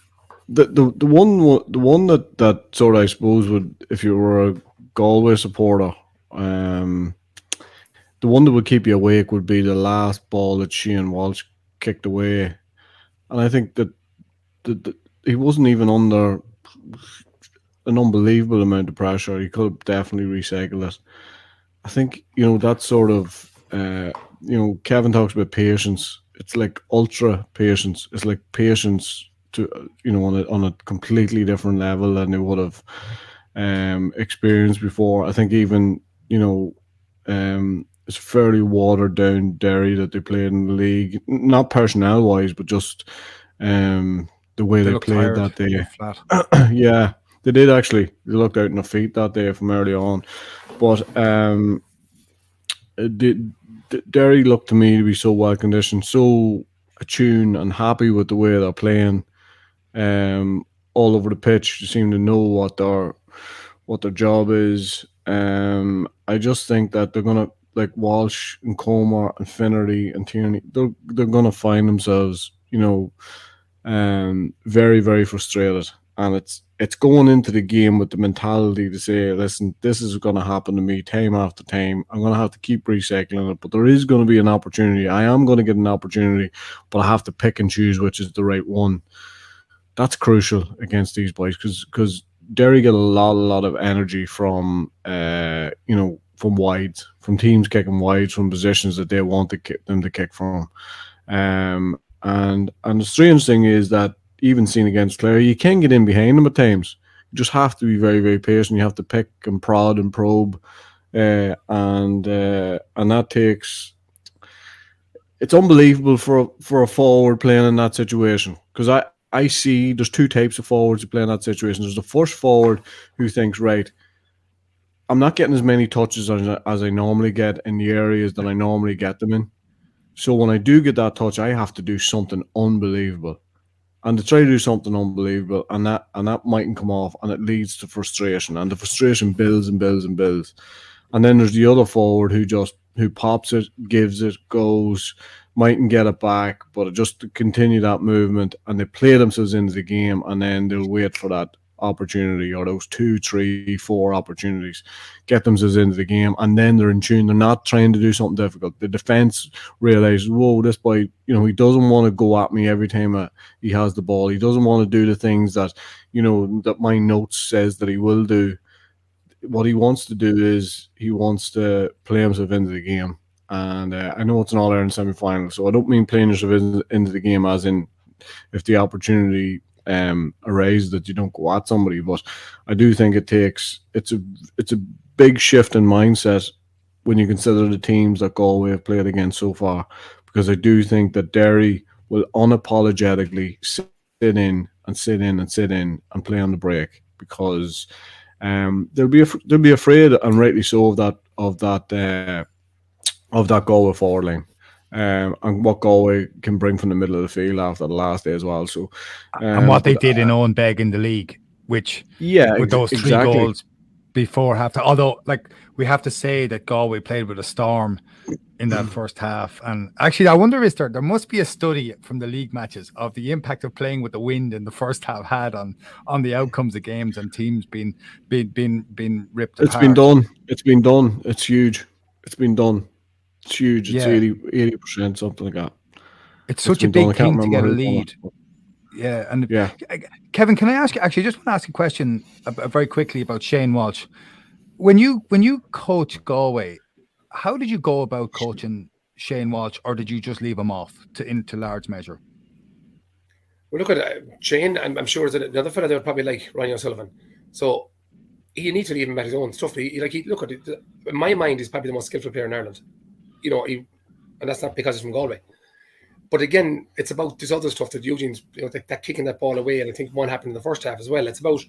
one that sort of, I suppose, would, if you were a Galway supporter, the one that would keep you awake would be the last ball that Sheehan Walsh kicked away, and I think that he wasn't even under an unbelievable amount of pressure. He could have definitely recycled it. I think that sort of Kevin talks about patience. It's like ultra patience. It's like patience to on a completely different level than they would have experienced before. I think even it's fairly watered down Derry that they played in the league, not personnel wise, but just the way they played that day. Yeah, they did actually. They looked out in their feet that day from early on, but Derry looked to me to be so well conditioned, so attuned and happy with the way they're playing. All over the pitch, they seem to know what their job is. I just think that they're gonna, like Walsh and Comer and Finnerty and Tierney, they're gonna find themselves, very, very frustrated, and it's going into the game with the mentality to say, listen, this is going to happen to me time after time. I'm going to have to keep recycling it, but there is going to be an opportunity. I am going to get an opportunity, but I have to pick and choose which is the right one. That's crucial against these boys because Derry get a lot of energy from from wides, from teams kicking wides, from positions that they want them to kick from. And the strange thing is that even seen against Clare, you can get in behind them at times. You just have to be very, very patient. You have to pick and prod and probe, and that takes. It's unbelievable for a forward playing in that situation, because I see there's 2 types of forwards who play in that situation. There's the first forward who thinks, right, I'm not getting as many touches as I normally get in the areas that I normally get them in. So when I do get that touch, I have to do something unbelievable. And to try to do something unbelievable, and that mightn't come off, and it leads to frustration, and the frustration builds and builds and builds. And then there's the other forward who pops it, gives it, goes, mightn't get it back, but just to continue that movement, and they play themselves into the game, and then they'll wait for that opportunity, or those 2, 3, 4 opportunities, get themselves into the game, and then they're in tune. They're not trying to do something difficult. The defense realizes, whoa, this boy, he doesn't want to go at me every time he has the ball. He doesn't want to do the things that that my notes says that he will do. What he wants to do is he wants to play himself into the game, And I know it's an All-Ireland semi-final, so I don't mean playing yourself into the game as in if the opportunity arises that you don't go at somebody. But I do think it's a big shift in mindset when you consider the teams that Galway have played against so far, because I do think that Derry will unapologetically sit in and play on the break, because they'll be afraid, and rightly so, of that Galway forward line. And what Galway can bring from the middle of the field after the last day as well. So, and what they did in Owen Beg in the league, which with those three goals before half time. Although, like, we have to say that Galway played with a storm in that first half. And actually, I wonder, there must be a study from the league matches of the impact of playing with the wind in the first half had on the outcomes of games and teams being ripped apart. It's been done. It's huge. It's been done. It's huge. It's 80%, something like that. It's such a big thing to get a lead. Yeah. And Kevin, can I ask you, actually, just want to ask a question very quickly about Shane Walsh. When you coach Galway, how did you go about coaching Shane Walsh, or did you just leave him off into large measure? Well, look at Shane. I'm sure there's another fella there probably like Ryan O'Sullivan. So you need to leave him at his own stuff. Look at it. In my mind, he's probably the most skillful player in Ireland. And that's not because he's from Galway. But again, it's about this other stuff that Eugene's, that kicking that ball away, and I think one happened in the first half as well. It's about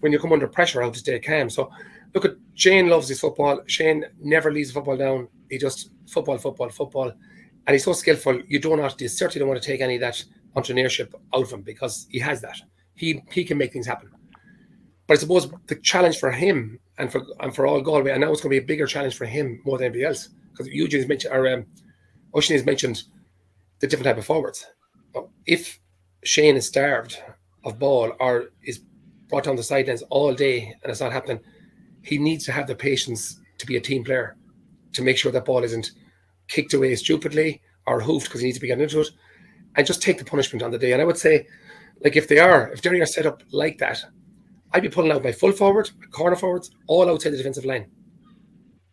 when you come under pressure, how to stay calm. So look at Shane loves his football. Shane never leaves the football down. He just football, and he's so skillful. You certainly don't want to take any of that entrepreneurship out of him, because he has that. He can make things happen. But I suppose the challenge for him and for all Galway, and now it's going to be a bigger challenge for him more than anybody else, because Eugene has mentioned, or Oisin has mentioned, the different type of forwards. If Shane is starved of ball or is brought down the sidelines all day and it's not happening, he needs to have the patience to be a team player, to make sure that ball isn't kicked away stupidly or hoofed because he needs to be getting into it, and just take the punishment on the day. And I would say, like, if Derry are set up like that, I'd be pulling out my full forward, my corner forwards, all outside the defensive line.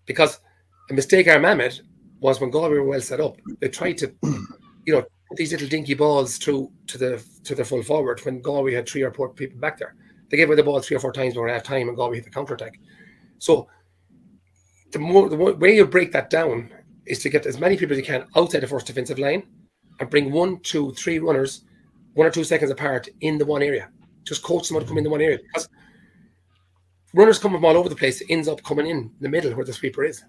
Because a mistake Armagh made was when Galway were well set up, they tried to, put these little dinky balls through to the full forward when Galway had 3 or 4 people back there. They gave away the ball 3 or 4 times before half time, and Galway hit the counter attack. So the way you break that down is to get as many people as you can outside the first defensive line and bring 1, 2, 3 runners 1 or 2 seconds apart in the one area. Just coach someone to come in the one area, because runners come from all over the place. It ends up coming in the middle where the sweeper is.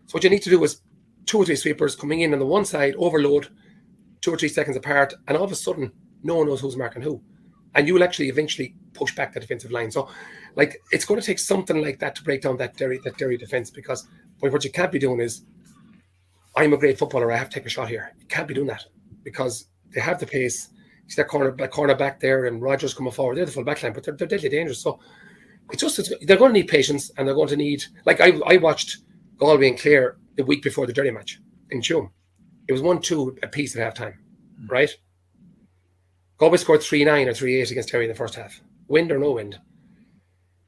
So what you need to do is 2 or 3 sweepers coming in on the one side, overload, 2 or 3 seconds apart, and all of a sudden, no one knows who's marking who. And you will actually eventually push back the defensive line. So, like, it's going to take something like that to break down that Derry defence, because what you can't be doing is, I'm a great footballer, I have to take a shot here. You can't be doing that, because they have the pace. See that corner back there, and Rogers coming forward. They're the full back line, but they're deadly dangerous. So they're going to need patience, and they're going to need, like, I watched Galway and Clare the week before the Derry match in June. It was 1-2 apiece at half time, right? Galway scored 3-9 or 3-8 against Derry in the first half. Wind or no wind?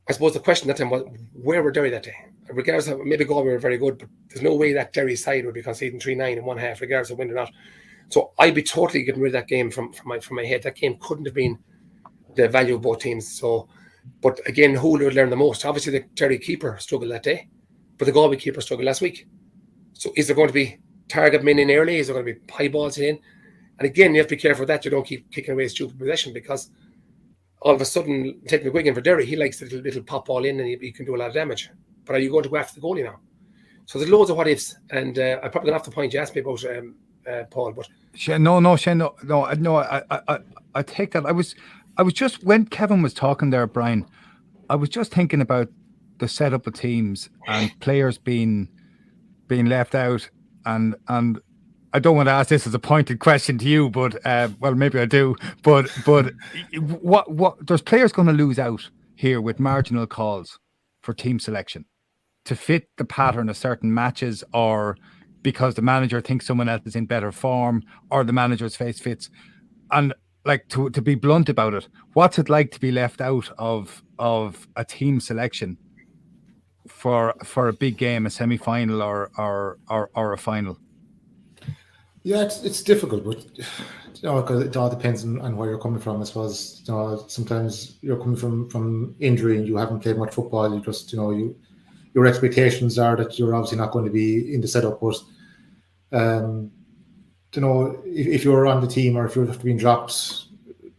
I suppose the question that time was, where were Derry that day? Regardless of, maybe Galway were very good, but there's no way that Derry side would be conceding 3-9 in one half, regardless of wind or not. So I'd be totally getting rid of that game from my head. That game couldn't have been the value of both teams. So, but again, who would learn the most? Obviously, the Derry keeper struggled that day, but the Galway keeper struggled last week. So is there going to be target men in early? Is there going to be high balls in? And again, you have to be careful that you don't keep kicking away stupid possession, because all of a sudden, take McGuigan for Derry, he likes the little pop ball in, and he can do a lot of damage. But are you going to go after the goalie now? So there's loads of what ifs, and I probably don't have the point you asked me about Paul, but Shane, no, I take that. I was just, when Kevin was talking there, Brian, I was just thinking about the setup of teams and players being left out, and I don't want to ask this as a pointed question to you, but well, maybe I do. But what there's players going to lose out here with marginal calls for team selection to fit the pattern of certain matches, or because the manager thinks someone else is in better form, or the manager's face fits. And like, to be blunt about it, what's it like to be left out of a team selection for a big game, a semi-final or a final? Yeah, it's difficult, but 'cause it all depends on where you're coming from. I suppose sometimes you're coming from injury and you haven't played much football. You just your expectations are that you're obviously not going to be in the setup. But if you're on the team or if you're being dropped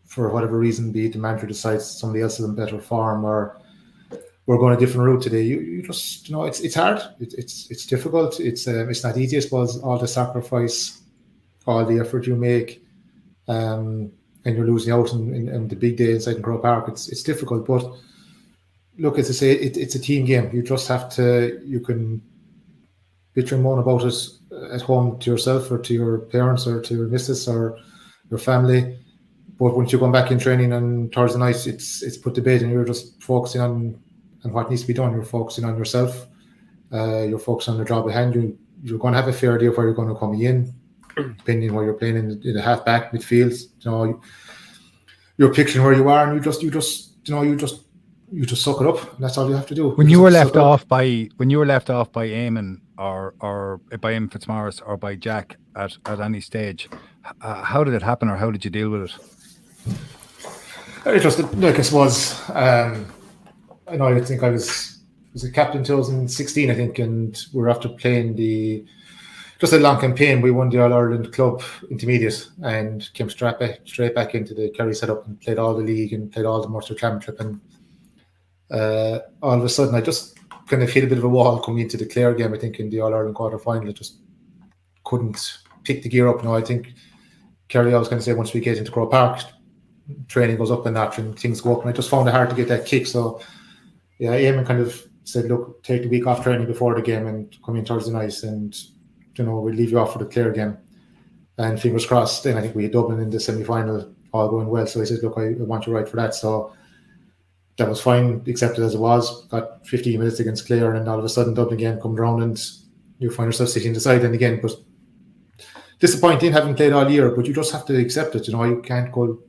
for whatever reason, be it the manager decides somebody else is in better form or we're going a different route today, you just it's hard. It's difficult. It's not easy. I suppose all the sacrifice, all the effort you make, and you're losing out in the big day inside in Croke Park. It's difficult, but look, as I say, it's a team game. You just have to. You can bitch and moan about it at home to yourself or to your parents or to your missus or your family. But once you come back in training on Thursday night, it's put to bed and you're just focusing on what needs to be done. You're focusing on yourself. You're focusing on the job at hand. You're going to have a fair idea of where you're going to come in, depending on where you're playing in the half back, midfield. You're picturing where you are, and you just suck it up. And that's all you have to do. When you were left off by Eamon or by Eamon Fitzmaurice or by Jack at any stage, how did it happen, or how did you deal with it? It just like I suppose. I think I was a captain in 2016, I think, and we were after playing just a long campaign. We won the All Ireland Club Intermediate and came straight back into the Kerry setup and played all the league and played all the Munster Championship. And all of a sudden, I just kind of hit a bit of a wall coming into the Clare game. I think in the All Ireland quarter final, I just couldn't pick the gear up. I think Kerry always kind of say once we get into Croke Park, training goes up a notch and things go up. And I just found it hard to get that kick. So yeah, Eamon kind of said, look, take the week off training before the game and come in Thursday night and, we'll leave you off for the Clare game. And fingers crossed, then I think we had Dublin in the semi-final, all going well. So he said, look, I want you right for that. So that was fine, accepted as it was. Got 15 minutes against Clare, and all of a sudden Dublin game come round and you find yourself sitting on the side. And again, but disappointing having played all year, but you just have to accept it. You can't go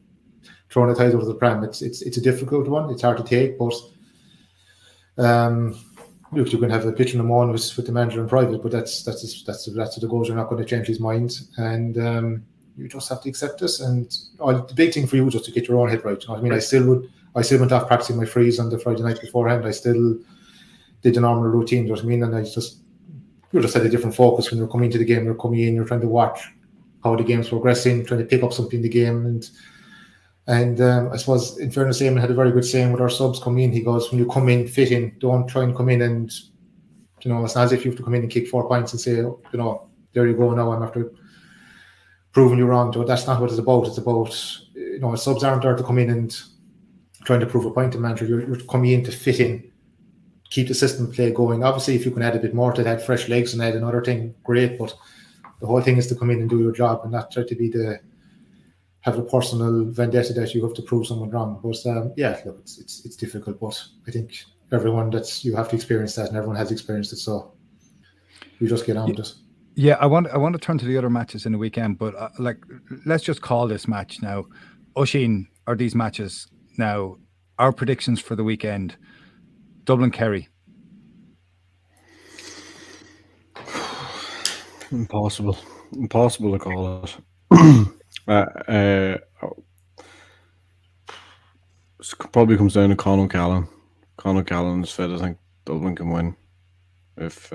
throwing the tide out of the pram. It's a difficult one. It's hard to take, but look, you can have a pitch in the morning with the manager in private, but that's the goals. You're not going to change his mind, and you just have to accept this. And the big thing for you is just to get your own head right. I still went off practicing my frees on the Friday night beforehand. I still did the normal routine. And you just had a different focus when you're coming into the game. You're coming in, you're trying to watch how the game's progressing, trying to pick up something in the game, and I suppose, in fairness, Eamon had a very good saying with our subs coming in. He goes, when you come in, fit in. Don't try and come in and, it's not as if you have to come in and kick 4 points and say, there you go now, I'm after proving you wrong. That's not what it's about. It's about, subs aren't there to come in and trying to prove a point to manager. You're coming in to fit in, keep the system play going. Obviously, if you can add a bit more to that, fresh legs and add another thing, great. But the whole thing is to come in and do your job and not try to have a personal vendetta that you have to prove someone wrong. But look, it's difficult, but I think everyone you have to experience that, and everyone has experienced it. So you just get on with it. Yeah, I want to turn to the other matches in the weekend, but let's just call this match now. Oisin, or these matches now, our predictions for the weekend. Dublin Kerry. Impossible to call it. It probably comes down to Conor Callaghan. Conor Callaghan is fit. I think Dublin can win. If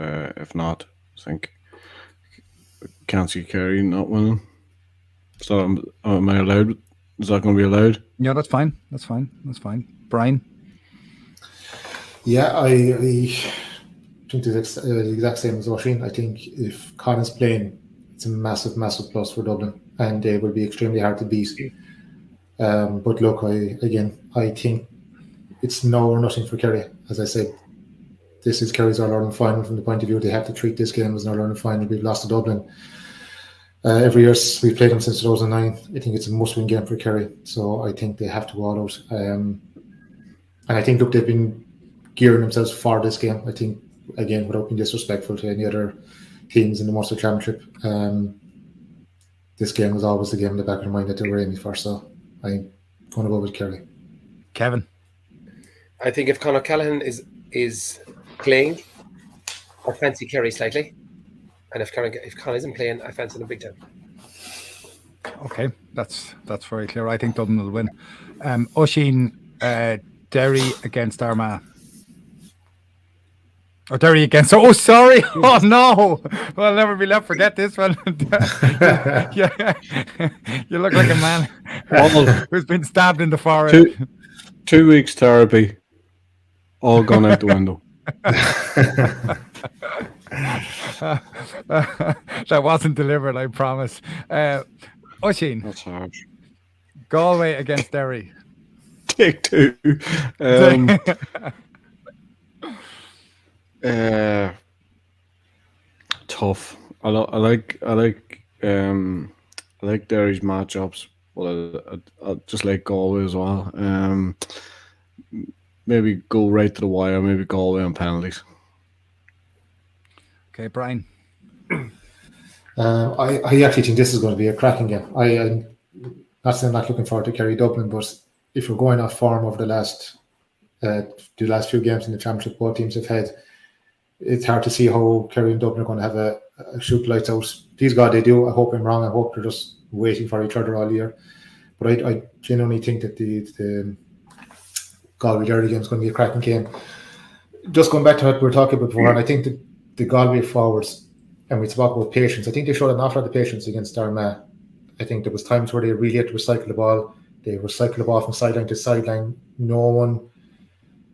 not, I think can't see Kerry not winning. So am I allowed? Is that going to be allowed? Yeah, that's fine. That's fine. Bryan? Yeah, I think the exact same as Oisin. I think if Connor's playing, it's a massive, massive plus for Dublin, and they will be extremely hard to beat. But look, I think it's no or nothing for Kerry. As I said, this is Kerry's All-Ireland final from the point of view they have to treat this game as an All-Ireland final. We've lost to Dublin. Every year we've played them since 2009. I think it's a must-win game for Kerry. So I think they have to go all out. And I think, look, they've been gearing themselves for this game. I think, again, without being disrespectful to any other teams in the Munster Championship, this game was always the game in the back of their mind that they were aiming for. So I'm going to go with Kerry. Kevin? I think if Conor Callaghan is playing, I fancy Kerry slightly. And if Con isn't playing, I fancy them big time. Okay, that's very clear. I think Dublin will win. Oisin, Derry against Armagh. Or Derry against... Oh, sorry! Oh, no! Well, I'll never be left forget this one. Yeah. You look like a man who's been stabbed in the forehead. 2 weeks therapy, all gone out the window. That wasn't delivered, I promise. Oisin. That's harsh. Galway against Derry. Take 2. Tough. I like Derry's matchups, but I just like Galway as well. Maybe go right to the wire. Maybe Galway on penalties. Okay, Brian. I actually think this is going to be a cracking game. I'm not saying I'm not looking forward to Kerry Dublin, but if we're going off form over the last few games in the championship both teams have had, it's hard to see how Kerry and Dublin are going to have a shoot lights out. Please God, they do. I hope I'm wrong. I hope they're just waiting for each other all year. But I genuinely think that the Galway Derry game is going to be a cracking game. Just going back to what we were talking about before, and I think that the Galway forwards, and we spoke about patience, I think they showed an awful lot of patience against Armagh. I think there was times where they really had to recycle the ball. They recycled the ball from sideline to sideline. No one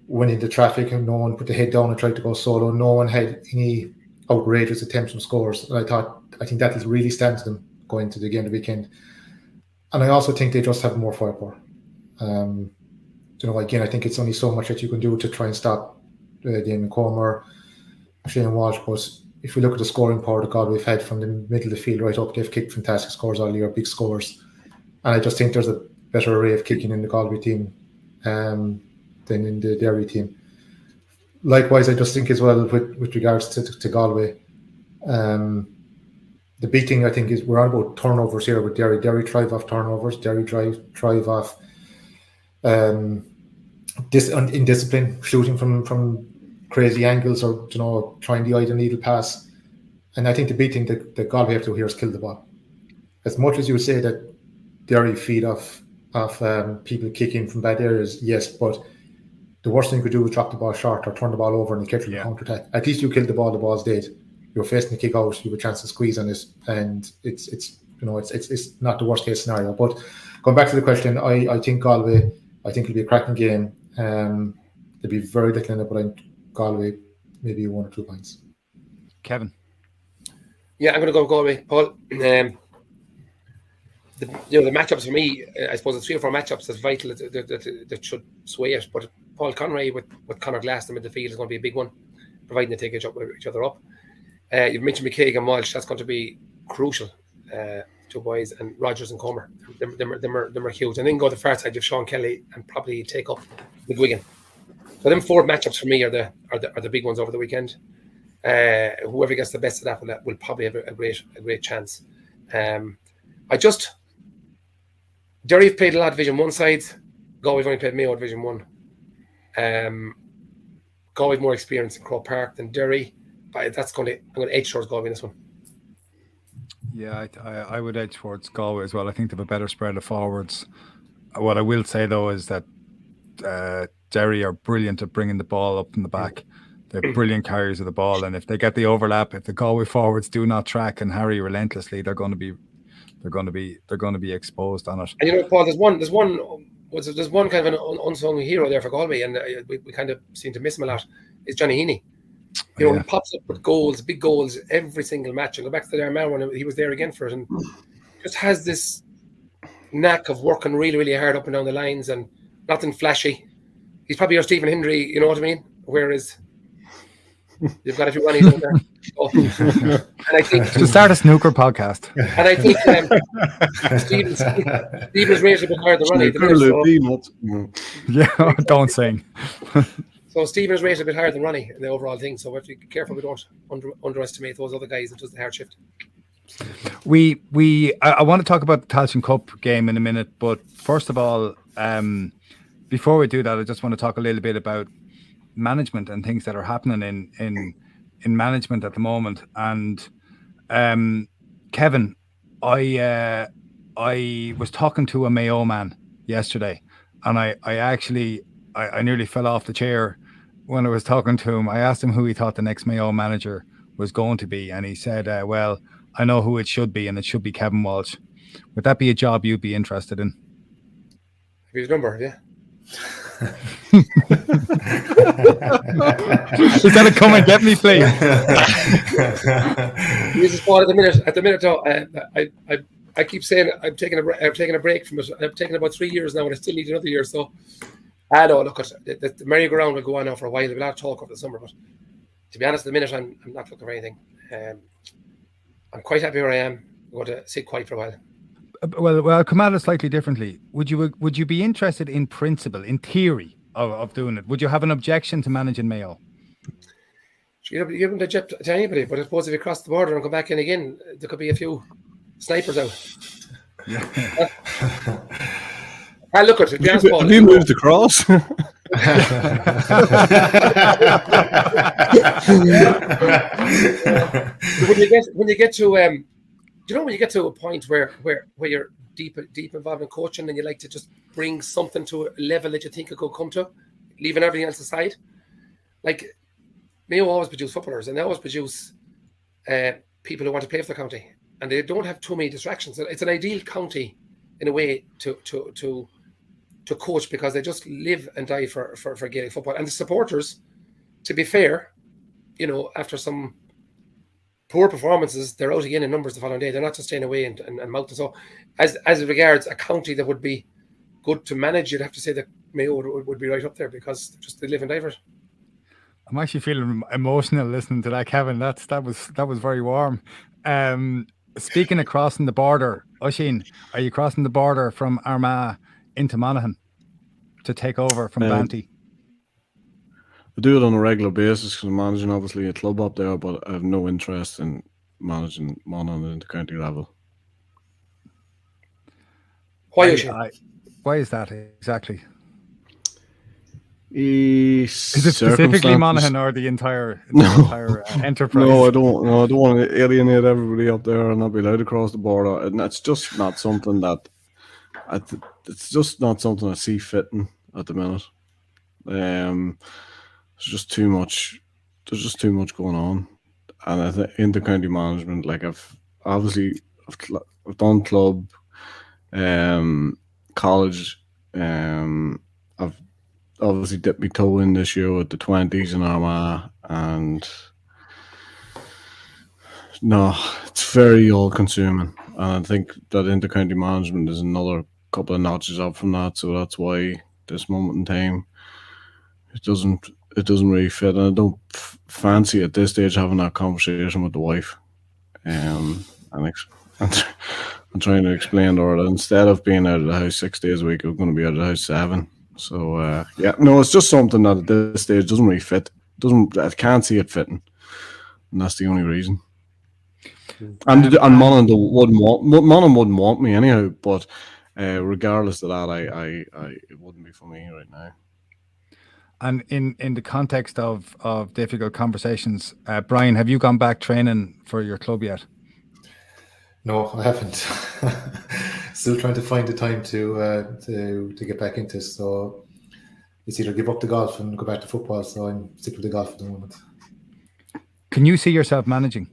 went into traffic and no one put the head down and tried to go solo. No one had any outrageous attempts from scores. And I think that will really stand to them going to the game of the weekend. And I also think they just have more firepower. Again, I think it's only so much that you can do to try and stop Damien Comer, Shane Walsh. But if we look at the scoring power that Galway have had from the middle of the field right up, they've kicked fantastic scores all year, big scores. And I just think there's a better array of kicking in the Galway team than in the Derry team. Likewise, I just think as well with regards to Galway, the big thing I think is we're on about turnovers here with Derry. Derry thrive off turnovers. Derry thrive off indiscipline, shooting from crazy angles or trying the idle needle pass. And I think the big thing that Galway have to do here is kill the ball. As much as you would say that Derry feed off people kicking from bad areas, yes, but the worst thing you could do is drop the ball short or turn the ball over and you catch it in counter attack. At least you killed the ball's dead. You're facing the kick out, you have a chance to squeeze on it, and it's not the worst case scenario. But going back to the question, I think Galway, I think it'll be a cracking game. There'll be very little in it, but I think Galway maybe 1 or 2 points. Kevin. Yeah, I'm going to go Galway, Paul. The matchups for me, I suppose it's 3 or 4 matchups that's vital that should sway it. But Paul Conroy with Conor Glass in the midfield is going to be a big one, providing they take each other up. You've mentioned McCaig and Walsh. That's going to be crucial. 2 boys, and Rogers and Comer. Them are huge. And then go to the far side, you've Sean Kelly and probably take up McGuigan. So them 4 matchups for me are the big ones over the weekend. Whoever gets the best of that will probably have a great chance. Derry have played a lot of Division 1 sides. Galway have only played Mayo Division 1. Galway have more experience in Croke Park than Derry. But I'm going to edge towards Galway in this one. Yeah, I would edge towards Galway as well. I think they have a better spread of forwards. What I will say, though, is that Derry are brilliant at bringing the ball up in the back. They're brilliant carriers of the ball. And if they get the overlap, if the Galway forwards do not track and harry relentlessly, they're going to be exposed on it. And Paul, there's one kind of an unsung hero there for Galway, and we kind of seem to miss him a lot. Is Johnny Heaney. He pops up with goals, big goals every single match. And go back to the Armagh one, he was there again for it, and just has this knack of working really, really hard up and down the lines, and nothing flashy. He's probably your Stephen Hendry, you know what I mean? Whereas you've got a few runnies out there. And I think to start a snooker podcast. And I think Stephen's rated a bit higher than Ronnie. Yeah, don't sing. So Stephen's rated a bit higher than Ronnie in the overall thing. So we have to be careful we don't underestimate those other guys that does the hard shift. I want to talk about the Tailteann Cup game in a minute, but first of all, before we do that, I just want to talk a little bit about management and things that are happening in management at the moment. And Kevin, I was talking to a Mayo man yesterday, and I nearly fell off the chair when I was talking to him. I asked him who he thought the next Mayo manager was going to be, and he said, well, I know who it should be, and it should be Kevin Walsh. Would that be a job you'd be interested in? His number, yeah. Is that a come and get me, please? This is Paul. At the minute, though, I keep saying I'm taking a break from it. I've taken about 3 years now, and I still need another year. So, I know. Look, the merry-go-round will go on now for a while. There'll be a lot of talk over the summer, but to be honest, at the minute, I'm not looking for anything. I'm quite happy where I am. I'm going to sit quiet for a while. Well, I'll come at it slightly differently. Would you be interested in principle, in theory, of doing it? Would you have an objection to managing Mayo? You haven't object to anybody, but I suppose if you cross the border and come back in again, there could be a few snipers out. Look at it. Have you moved across? when you get to when you get to a point where you're deep involved in coaching and you like to just bring something to a level that you think it could come to, leaving everything else aside. Like Mayo always produce footballers, and they always produce people who want to play for the county, and they don't have too many distractions. It's an ideal county in a way to coach, because they just live and die for Gaelic football. And the supporters, to be fair, after some poor performances, they're out again in numbers the following day. They're not just staying away and mouthing. So as regards a county that would be good to manage, you'd have to say that Mayo would be right up there, because just they live and die for it. I'm actually feeling emotional listening to that, Kevin. That was very warm. Speaking of crossing the border, Oisin, are you crossing the border from Armagh into Monaghan to take over from Banty? I do it on a regular basis because I'm managing obviously a club up there, but I have no interest in managing Monaghan into county level. Why is that exactly? Is it specifically Monaghan or the entire enterprise? No, I don't want to alienate everybody up there and not be allowed to cross the border. And that's just not something that it's just not something I see fitting at the minute. There's just too much going on, and I think inter-county management, like I've done club, college, I've obviously dipped my toe in this year with the 20s in Armagh, and no, it's very all-consuming, and I think that inter-county management is another couple of notches up from that. So that's why this moment in time it doesn't really fit, and I don't fancy at this stage having that conversation with the wife. And I'm trying to explain to her that instead of being out of the house 6 days a week, I'm going to be out of the house 7. So it's just something that at this stage doesn't really fit. I can't see it fitting, and that's the only reason. And Monaghan wouldn't want me anyhow. But regardless of that, it wouldn't be for me right now. And in the context of difficult conversations, Brian, have you gone back training for your club yet? No, I haven't. Still trying to find the time to get back into it. So it's either give up the golf and go back to football. So I'm sticking with the golf at the moment. Can you see yourself managing?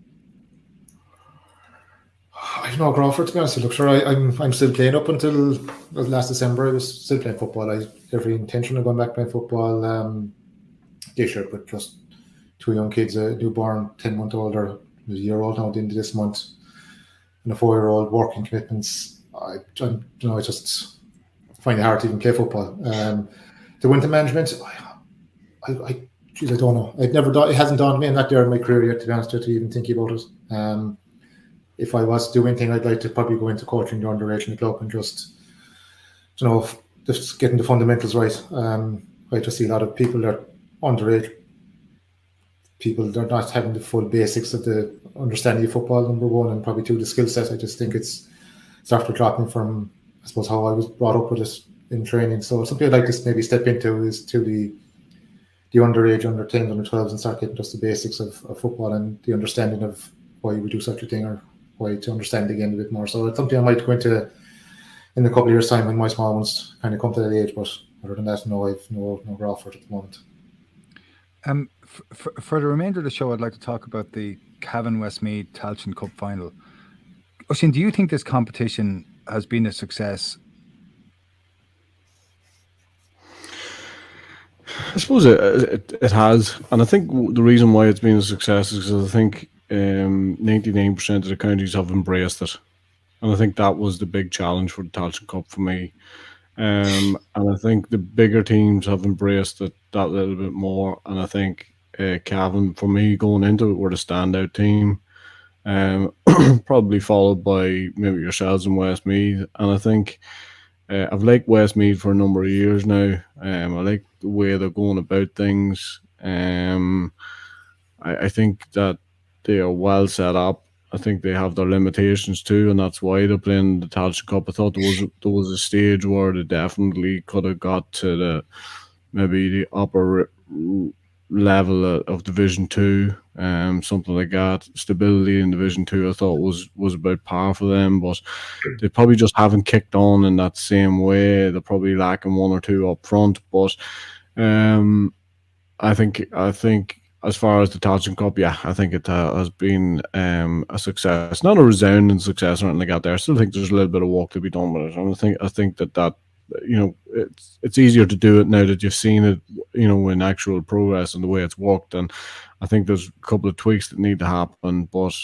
I don't know, Crawford, to be honest. Look, sure, I'm still playing up until last December. I was still playing football. I have every intention of going back playing football this year, but just 2 young kids, a newborn, 10-month-old, or a year-old now at the end of this month, and a 4-year-old, working commitments. I just find it hard to even play football. The winter management, I don't know. It hasn't dawned me in that there in my career yet, to be honest, to even think about it. If I was to do anything, I'd like to probably go into coaching the underage in the club and just getting the fundamentals right. I just see a lot of people that are underage. People, they're not having the full basics of the understanding of football, number one, and probably 2, the skill set. I just think it's after dropping from, I suppose, how I was brought up with it in training. So something I'd like to maybe step into is to the the underage, under 10s, under 12s, and start getting just the basics of football and the understanding of why we do such a thing, or why to understand the game a bit more. So it's something I might go into in a couple of years' time when my small ones kind of come to that age. But other than that, no, I've no graph for it at the moment. For the remainder of the show, I'd like to talk about the Cavan Westmeath Tailteann Cup final. Oisin, do you think this competition has been a success? I suppose it has, and I think the reason why it's been a success is because I think 99% of the counties have embraced it, and I think that was the big challenge for the Tailteann Cup for me. And I think the bigger teams have embraced it that little bit more, and I think Cavan, for me, going into it, were the standout team, probably followed by maybe yourselves and Westmeath. And I think I've liked Westmeath for a number of years now. I like the way they're going about things. I think that they are well set up. I think they have their limitations too, and that's why they're playing the Tailteann Cup. I thought there was a stage where they definitely could have got to maybe the upper level of Division 2, something like that. Stability in Division 2, I thought was about par for them, but they probably just haven't kicked on in that same way. They're probably lacking one or two up front, but I think as far as the Tailteann Cup, yeah, I think it has been a success. Not a resounding success or anything like that there. I still think there's a little bit of work to be done with it. And I think that it's easier to do it now that you've seen it, in actual progress and the way it's worked. And I think there's a couple of tweaks that need to happen. But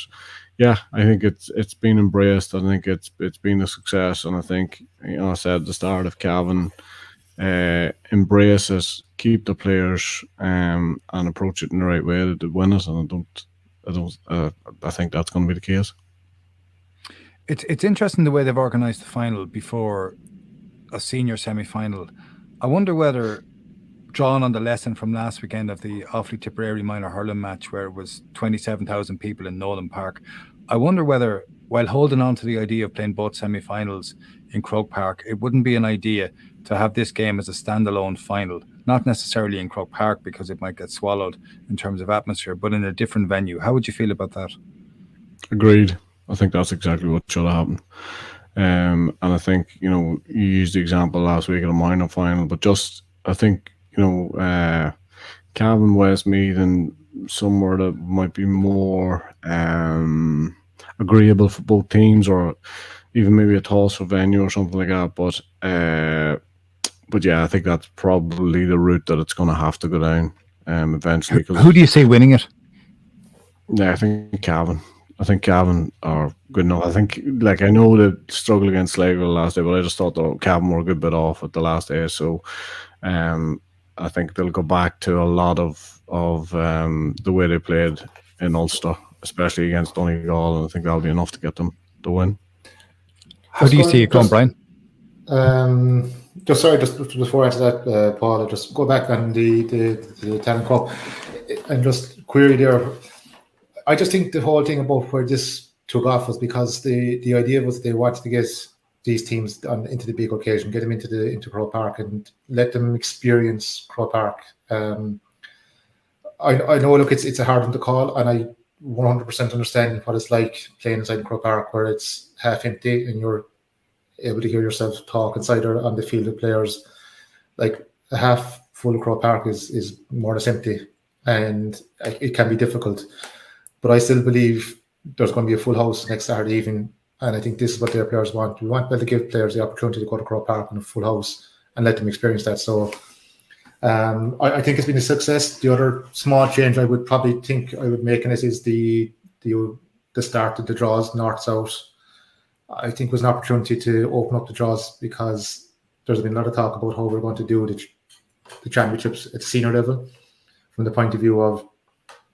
yeah, I think it's been embraced. I think it's been a success. And I think, I said at the start, of Cavan, embrace it, keep the players, and approach it in the right way to win it. And I think that's going to be the case. It's interesting the way they've organised the final before a senior semi-final. I wonder whether, drawn on the lesson from last weekend of the Offaly Tipperary minor hurling match, where it was 27,000 people in Nolan Park, I wonder whether, while holding on to the idea of playing both semi-finals in Croke Park, it wouldn't be an idea to have this game as a standalone final, not necessarily in Croke Park because it might get swallowed in terms of atmosphere, but in a different venue. How would you feel about that? Agreed. I think that's exactly what should have happened. And I think, you used the example last week of the minor final, but I think, Cavan, Westmeath, and somewhere that might be more agreeable for both teams, or even maybe a toss for venue or something like that. But yeah, I think that's probably the route that it's going to have to go down eventually. Who do you see winning it? Yeah, I think Cavan. I think Cavan are good enough. I think, I know they struggled against Sligo last day, but I just thought that Cavan were a good bit off at the last day. So I think they'll go back to a lot of the way they played in Ulster, especially against Donegal, and I think that'll be enough to get them the win. How do you see it going, Brian? Just before I answer that, Paul, I just go back on the Tailteann Cup and just query there. I just think the whole thing about where this took off was because the idea was they wanted to get these teams into the big occasion, get them into Croke Park and let them experience Croke Park. I know, look, it's a hard one to call, and I 100% understand what it's like playing inside Croke Park where it's half empty and you're able to hear yourself talk inside or on the field of players. Like a half full Croke Park is more or less empty, and it can be difficult. But I still believe there's going to be a full house next Saturday evening, and I think this is what their players want. We want to be able to give players the opportunity to go to Croke Park in a full house and let them experience that. So I think it's been a success. The other small change I would probably think I would make in it is the start of the draws north-south. I think was an opportunity to open up the draws, because there's been a lot of talk about how we're going to do the championships at the senior level from the point of view of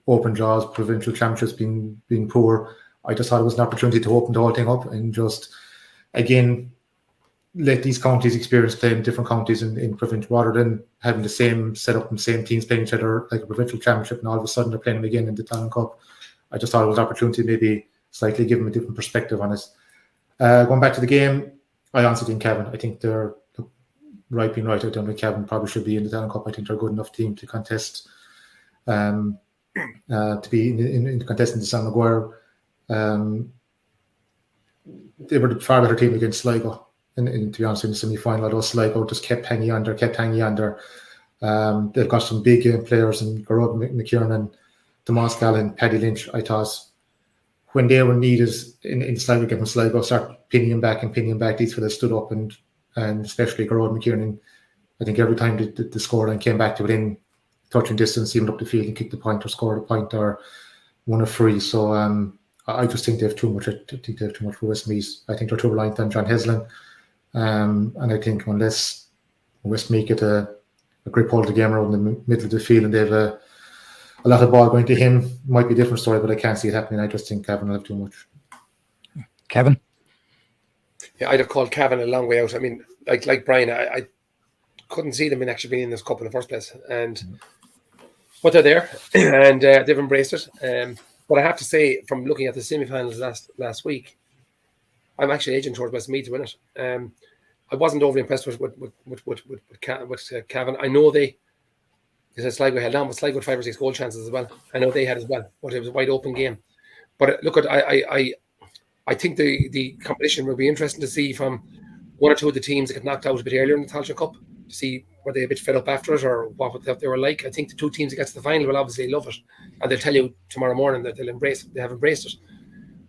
open draws, provincial championships being poor. I just thought it was an opportunity to open the whole thing up and just, again, let these counties experience playing different counties in provincial, rather than having the same setup and same teams playing each other like a provincial championship, and all of a sudden they're playing them again in the Tailteann Cup. I just thought it was an opportunity to maybe slightly give them a different perspective on it. Going back to the game, I honestly think Cavan. I think they're right being right. I don't think Cavan probably should be in the Tailteann Cup. I think they're a good enough team to contest, to be in contesting the San Maguire. They were the far better team against Sligo, to be honest, in the semi-final. Although Sligo just kept hanging on there. They've got some big players in Garrod McKiernan, Tomas Gallen, Paddy Lynch. I thought when they were needed in Sligo, getting Sligo start pinning him back. These fellas stood up, and especially Garrod McKiernan. I think every time the scoreline came back to within touching distance, even up the field and kicked the point or scored a point or won a free. So I just think they have too much. I think they have too much for Westmeath. I think they're too reliant on John Heslin, and I think unless Westmeath get a grip hold of the game around the middle of the field and they have a lot of ball going to him, might be a different story. But I can't see it happening. I just think Cavan will have too much. Kevin? Yeah, I'd have called Cavan a long way out. I mean, like Brian, I couldn't see them in actually being in this cup in the first place, but they're there and they've embraced it. But I have to say, from looking at the semi-finals last week, I'm actually edging towards Westmeath to win it. I wasn't overly impressed with Cavan. I know they said Sligo held on, but Sligo had 5 or 6 goal chances as well. I know they had as well, but it was a wide open game. But look, I think the competition will be interesting to see from one or two of the teams that got knocked out a bit earlier in the Tailteann Cup, to see were they a bit fed up after it or what they were like. I think the 2 teams that get to the final will obviously love it, and they'll tell you tomorrow morning that they have embraced it.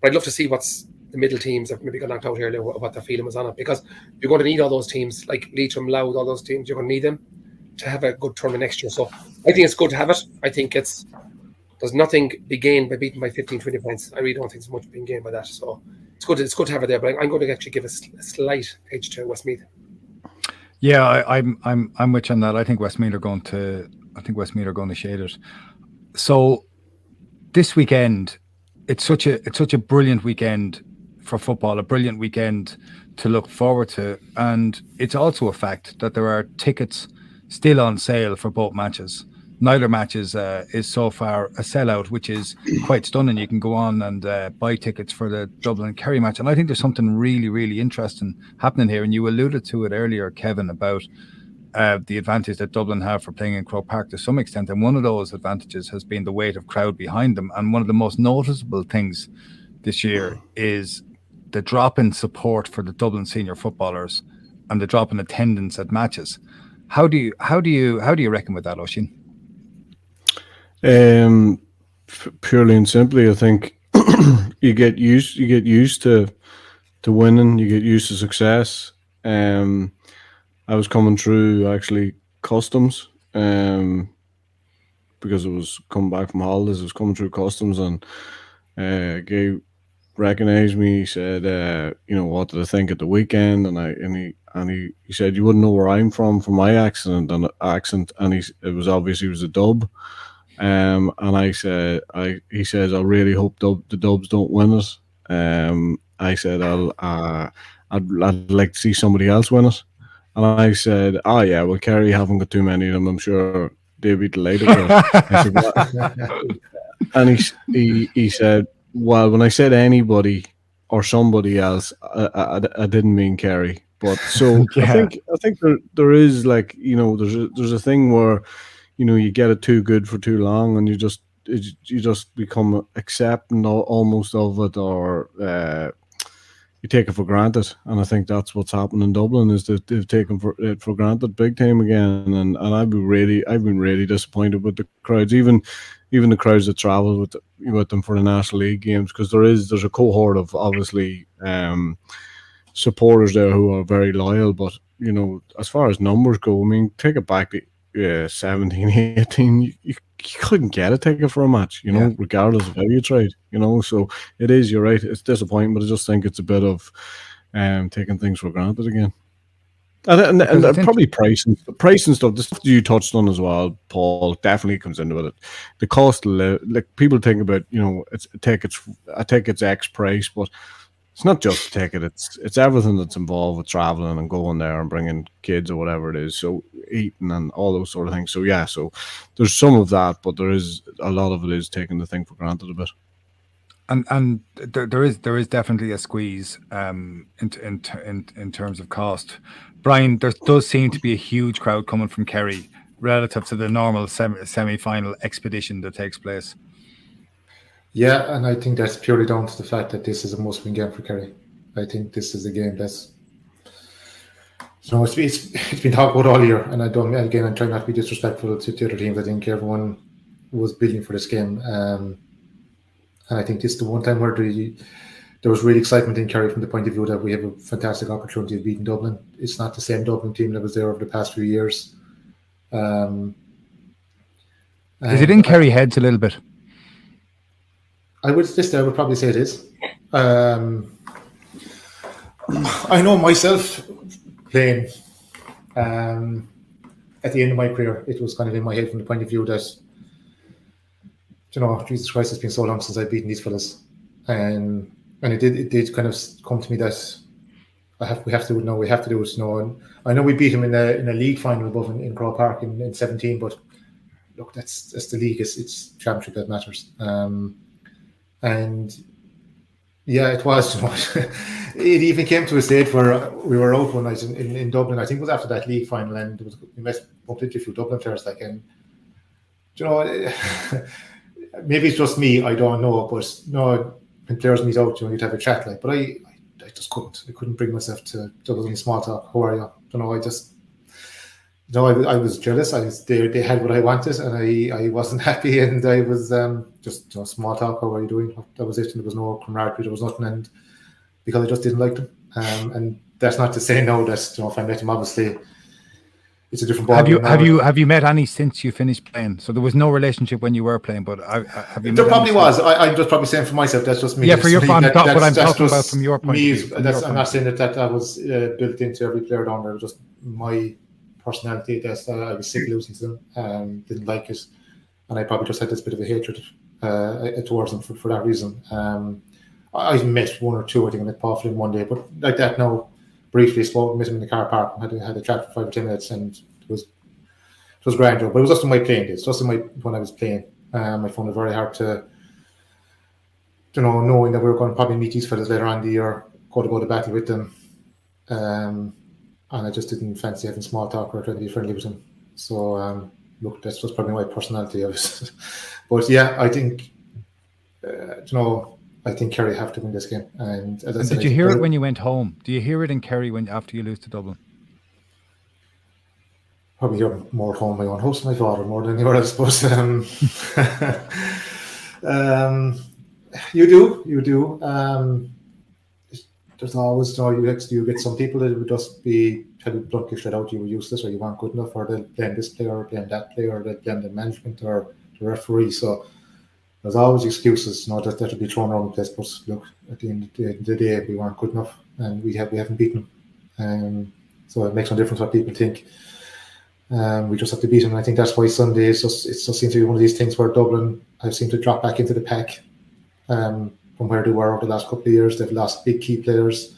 But I'd love to see what's the middle teams that maybe got knocked out earlier, what their feeling was on it, because you're going to need all those teams like Leitrim, Louth, all those teams. You're going to need them to have a good tournament next year. So I think it's good to have it. I think there's nothing be gained by beating by 15, 20 points. I really don't think there's much being gained by that. So it's good to have it there. But I'm going to actually give a slight edge to Westmeath. Yeah, I'm with you on that. I think Westmeath are going to shade it. So this weekend, it's such a brilliant weekend for football, a brilliant weekend to look forward to, and it's also a fact that there are tickets still on sale for both matches. Neither match is so far a sellout, which is quite stunning. You can go on and buy tickets for the Dublin Kerry match, and I think there's something really, really interesting happening here. And you alluded to it earlier, Kevin, about the advantage that Dublin have for playing in Croke Park to some extent, and one of those advantages has been the weight of crowd behind them. And one of the most noticeable things this year is the drop in support for the Dublin senior footballers and the drop in attendance at matches. How do you reckon with that, Oisin? Purely and simply, I think you get used to winning, you get used to success. I was coming through actually customs because it was coming back from holidays. I was coming through customs, and Gabe recognized me. He said, what did I think at the weekend? And he said, you wouldn't know where I'm from my accent, and it was obvious he was a Dub. And I said, he says, I really hope the Dubs don't win it. I said, I'd like to see somebody else win it. And I said, oh yeah, well, Kerry haven't got too many of them. I'm sure they'd be delighted with it. I said, and he said, well, when I said anybody or somebody else, I didn't mean Kerry. But so yeah. I think there is, like, there's a thing where, you get it too good for too long, and you just become accepting almost of it, or you take it for granted. And I think that's what's happened in Dublin, is that they've taken it for granted big time again. And I've been really disappointed with the crowds, even the crowds that travel with them for the National League games, because there's a cohort of obviously supporters there who are very loyal. But as far as numbers go, I mean, take it back to 17, 18, you couldn't get a ticket for a match, regardless of how you tried, so it is, you're right, it's disappointing, but I just think it's a bit of taking things for granted again. And probably pricing stuff, the stuff you touched on as well, Paul, definitely comes into it. The cost of like people think about, it's a ticket's X price, but it's not just a ticket. It's everything that's involved with traveling and going there and bringing kids or whatever it is. So eating and all those sort of things. So yeah, so there's some of that, but there is a lot of it is taking the thing for granted a bit. And there is definitely a squeeze in terms of cost. Brian, there does seem to be a huge crowd coming from Kerry relative to the normal semi-final expedition that takes place. Yeah, and I think that's purely down to the fact that this is a must-win game for Kerry. I think this is a game that's, it's been talked about all year, and I'm trying not to be disrespectful to the other teams. I think everyone was bidding for this game, and I think this is the one time where there was real excitement in Kerry from the point of view that we have a fantastic opportunity of beating Dublin. It's not the same Dublin team that was there over the past few years. Is it in Kerry heads a little bit? I would probably say it is. I know myself playing at the end of my career, it was kind of in my head from the point of view that, Jesus Christ, it's been so long since I've beaten these fellas. And it did kind of come to me that we have to do it now. We have to do it now. And I know we beat him in a league final above in Croke Park in 17, but look, that's the league. It's championship that matters. And yeah, it was. It even came to a stage where we were out one night in Dublin. I think it was after that league final, and we bumped into a few Dublin players. Maybe it's just me. I don't know, but when players meet out, you'd have a chat. But I just couldn't. I couldn't bring myself to any small talk. How are you? I was jealous. They had what I wanted, and I wasn't happy, and I was just small talk. How are you doing? That was it. And there was no camaraderie. There was nothing, and because I just didn't like them. And that's not to say now that if I met him, obviously it's a different ball. Have you met any since you finished playing? So there was no relationship when you were playing, but have you? There probably was. I'm just probably saying for myself. That's just me. Yeah, for your fun. But I'm talking about from your point of view. I'm not saying that was built into every player down there. It was just my personality. That I was sick of losing to them. Didn't like it, and I probably just had this bit of a hatred towards them for that reason. I met one or two. I think I met Paul Flynn one day, but like that now. Briefly met him in the car park and had a chat for 5 or 10 minutes, and it was grand. But it was just in my playing days, when I was playing. I found it very hard to, knowing that we were going to probably meet these fellas later on in the year, go to battle with them, and I just didn't fancy having small talk or trying to be friendly with them. So look, that's just probably my personality of it. But yeah, I think I think Kerry have to win this game. And as I said, did you hear it when you went home? Do you hear it in Kerry after you lose to Dublin? Probably hear more at home. My own house, my father, more than anywhere else. But you do. There's always you get some people that would just be tell you bluntly straight out you were useless or you weren't good enough, or they'll blame this player or blame that player, or they'll blame the management or the referee. So there's always excuses, that will be thrown around the place. But look, at the end of the day, we weren't good enough, and we haven't beaten them. So it makes no difference what people think. We just have to beat them. And I think that's why Sunday it just seems to be one of these things where Dublin have seemed to drop back into the pack from where they were over the last couple of years. They've lost big key players,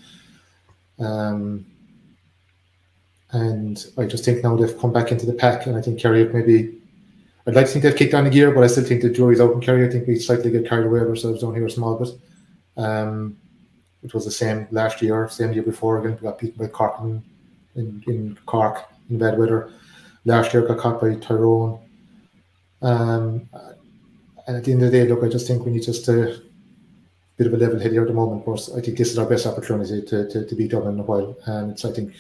and I just think now they've come back into the pack. And I think Kerry have maybe. I'd like to think they've kicked on a gear, but I still think the jury's out in Kerry. I think we slightly get carried away with ourselves down here a small bit. It was the same last year, same year before. Again, we got beaten by Cork in Cork in bad weather. Last year got caught by Tyrone. And at the end of the day, look, I just think we need just a bit of a level head here at the moment. Of course, I think this is our best opportunity to beat Dublin in a while. And I think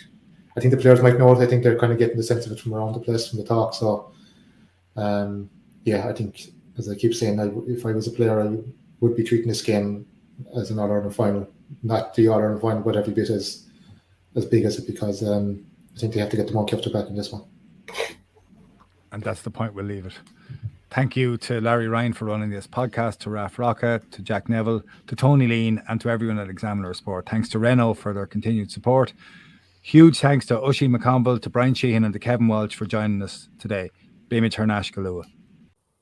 the players might know it. I think they're kind of getting the sense of it from around the place, from the talk. So. I think, as I keep saying, if I was a player, I would be treating this game as an All-Ireland final, not the All-Ireland final, but every bit as big as it, because I think they have to get the monkey off their back in this one. And that's the point we'll leave it. Thank you to Larry Ryan for running this podcast, to Raf Rocca, to Jack Neville, to Tony Lean, and to everyone at Examiner Sport. Thanks to Renault for their continued support. Huge thanks to Oisin McConville, to Bryan Sheehan, and to Kevin Walsh for joining us today.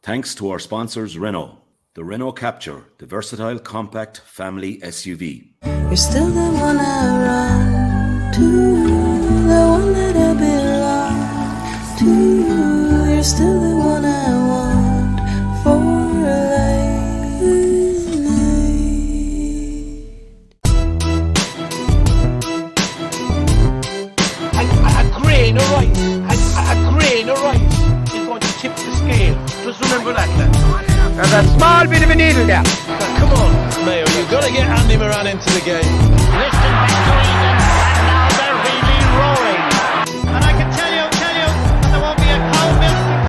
Thanks to our sponsors Renault, the Renault Capture, the versatile compact family SUV. You're still the one I run to, the one that I belong to. You're still the one I want for life. There's a small bit of a needle there. Come on, Mayo, you've got to get Andy Moran into the game. Listen back to Oisin, and now they're really rolling.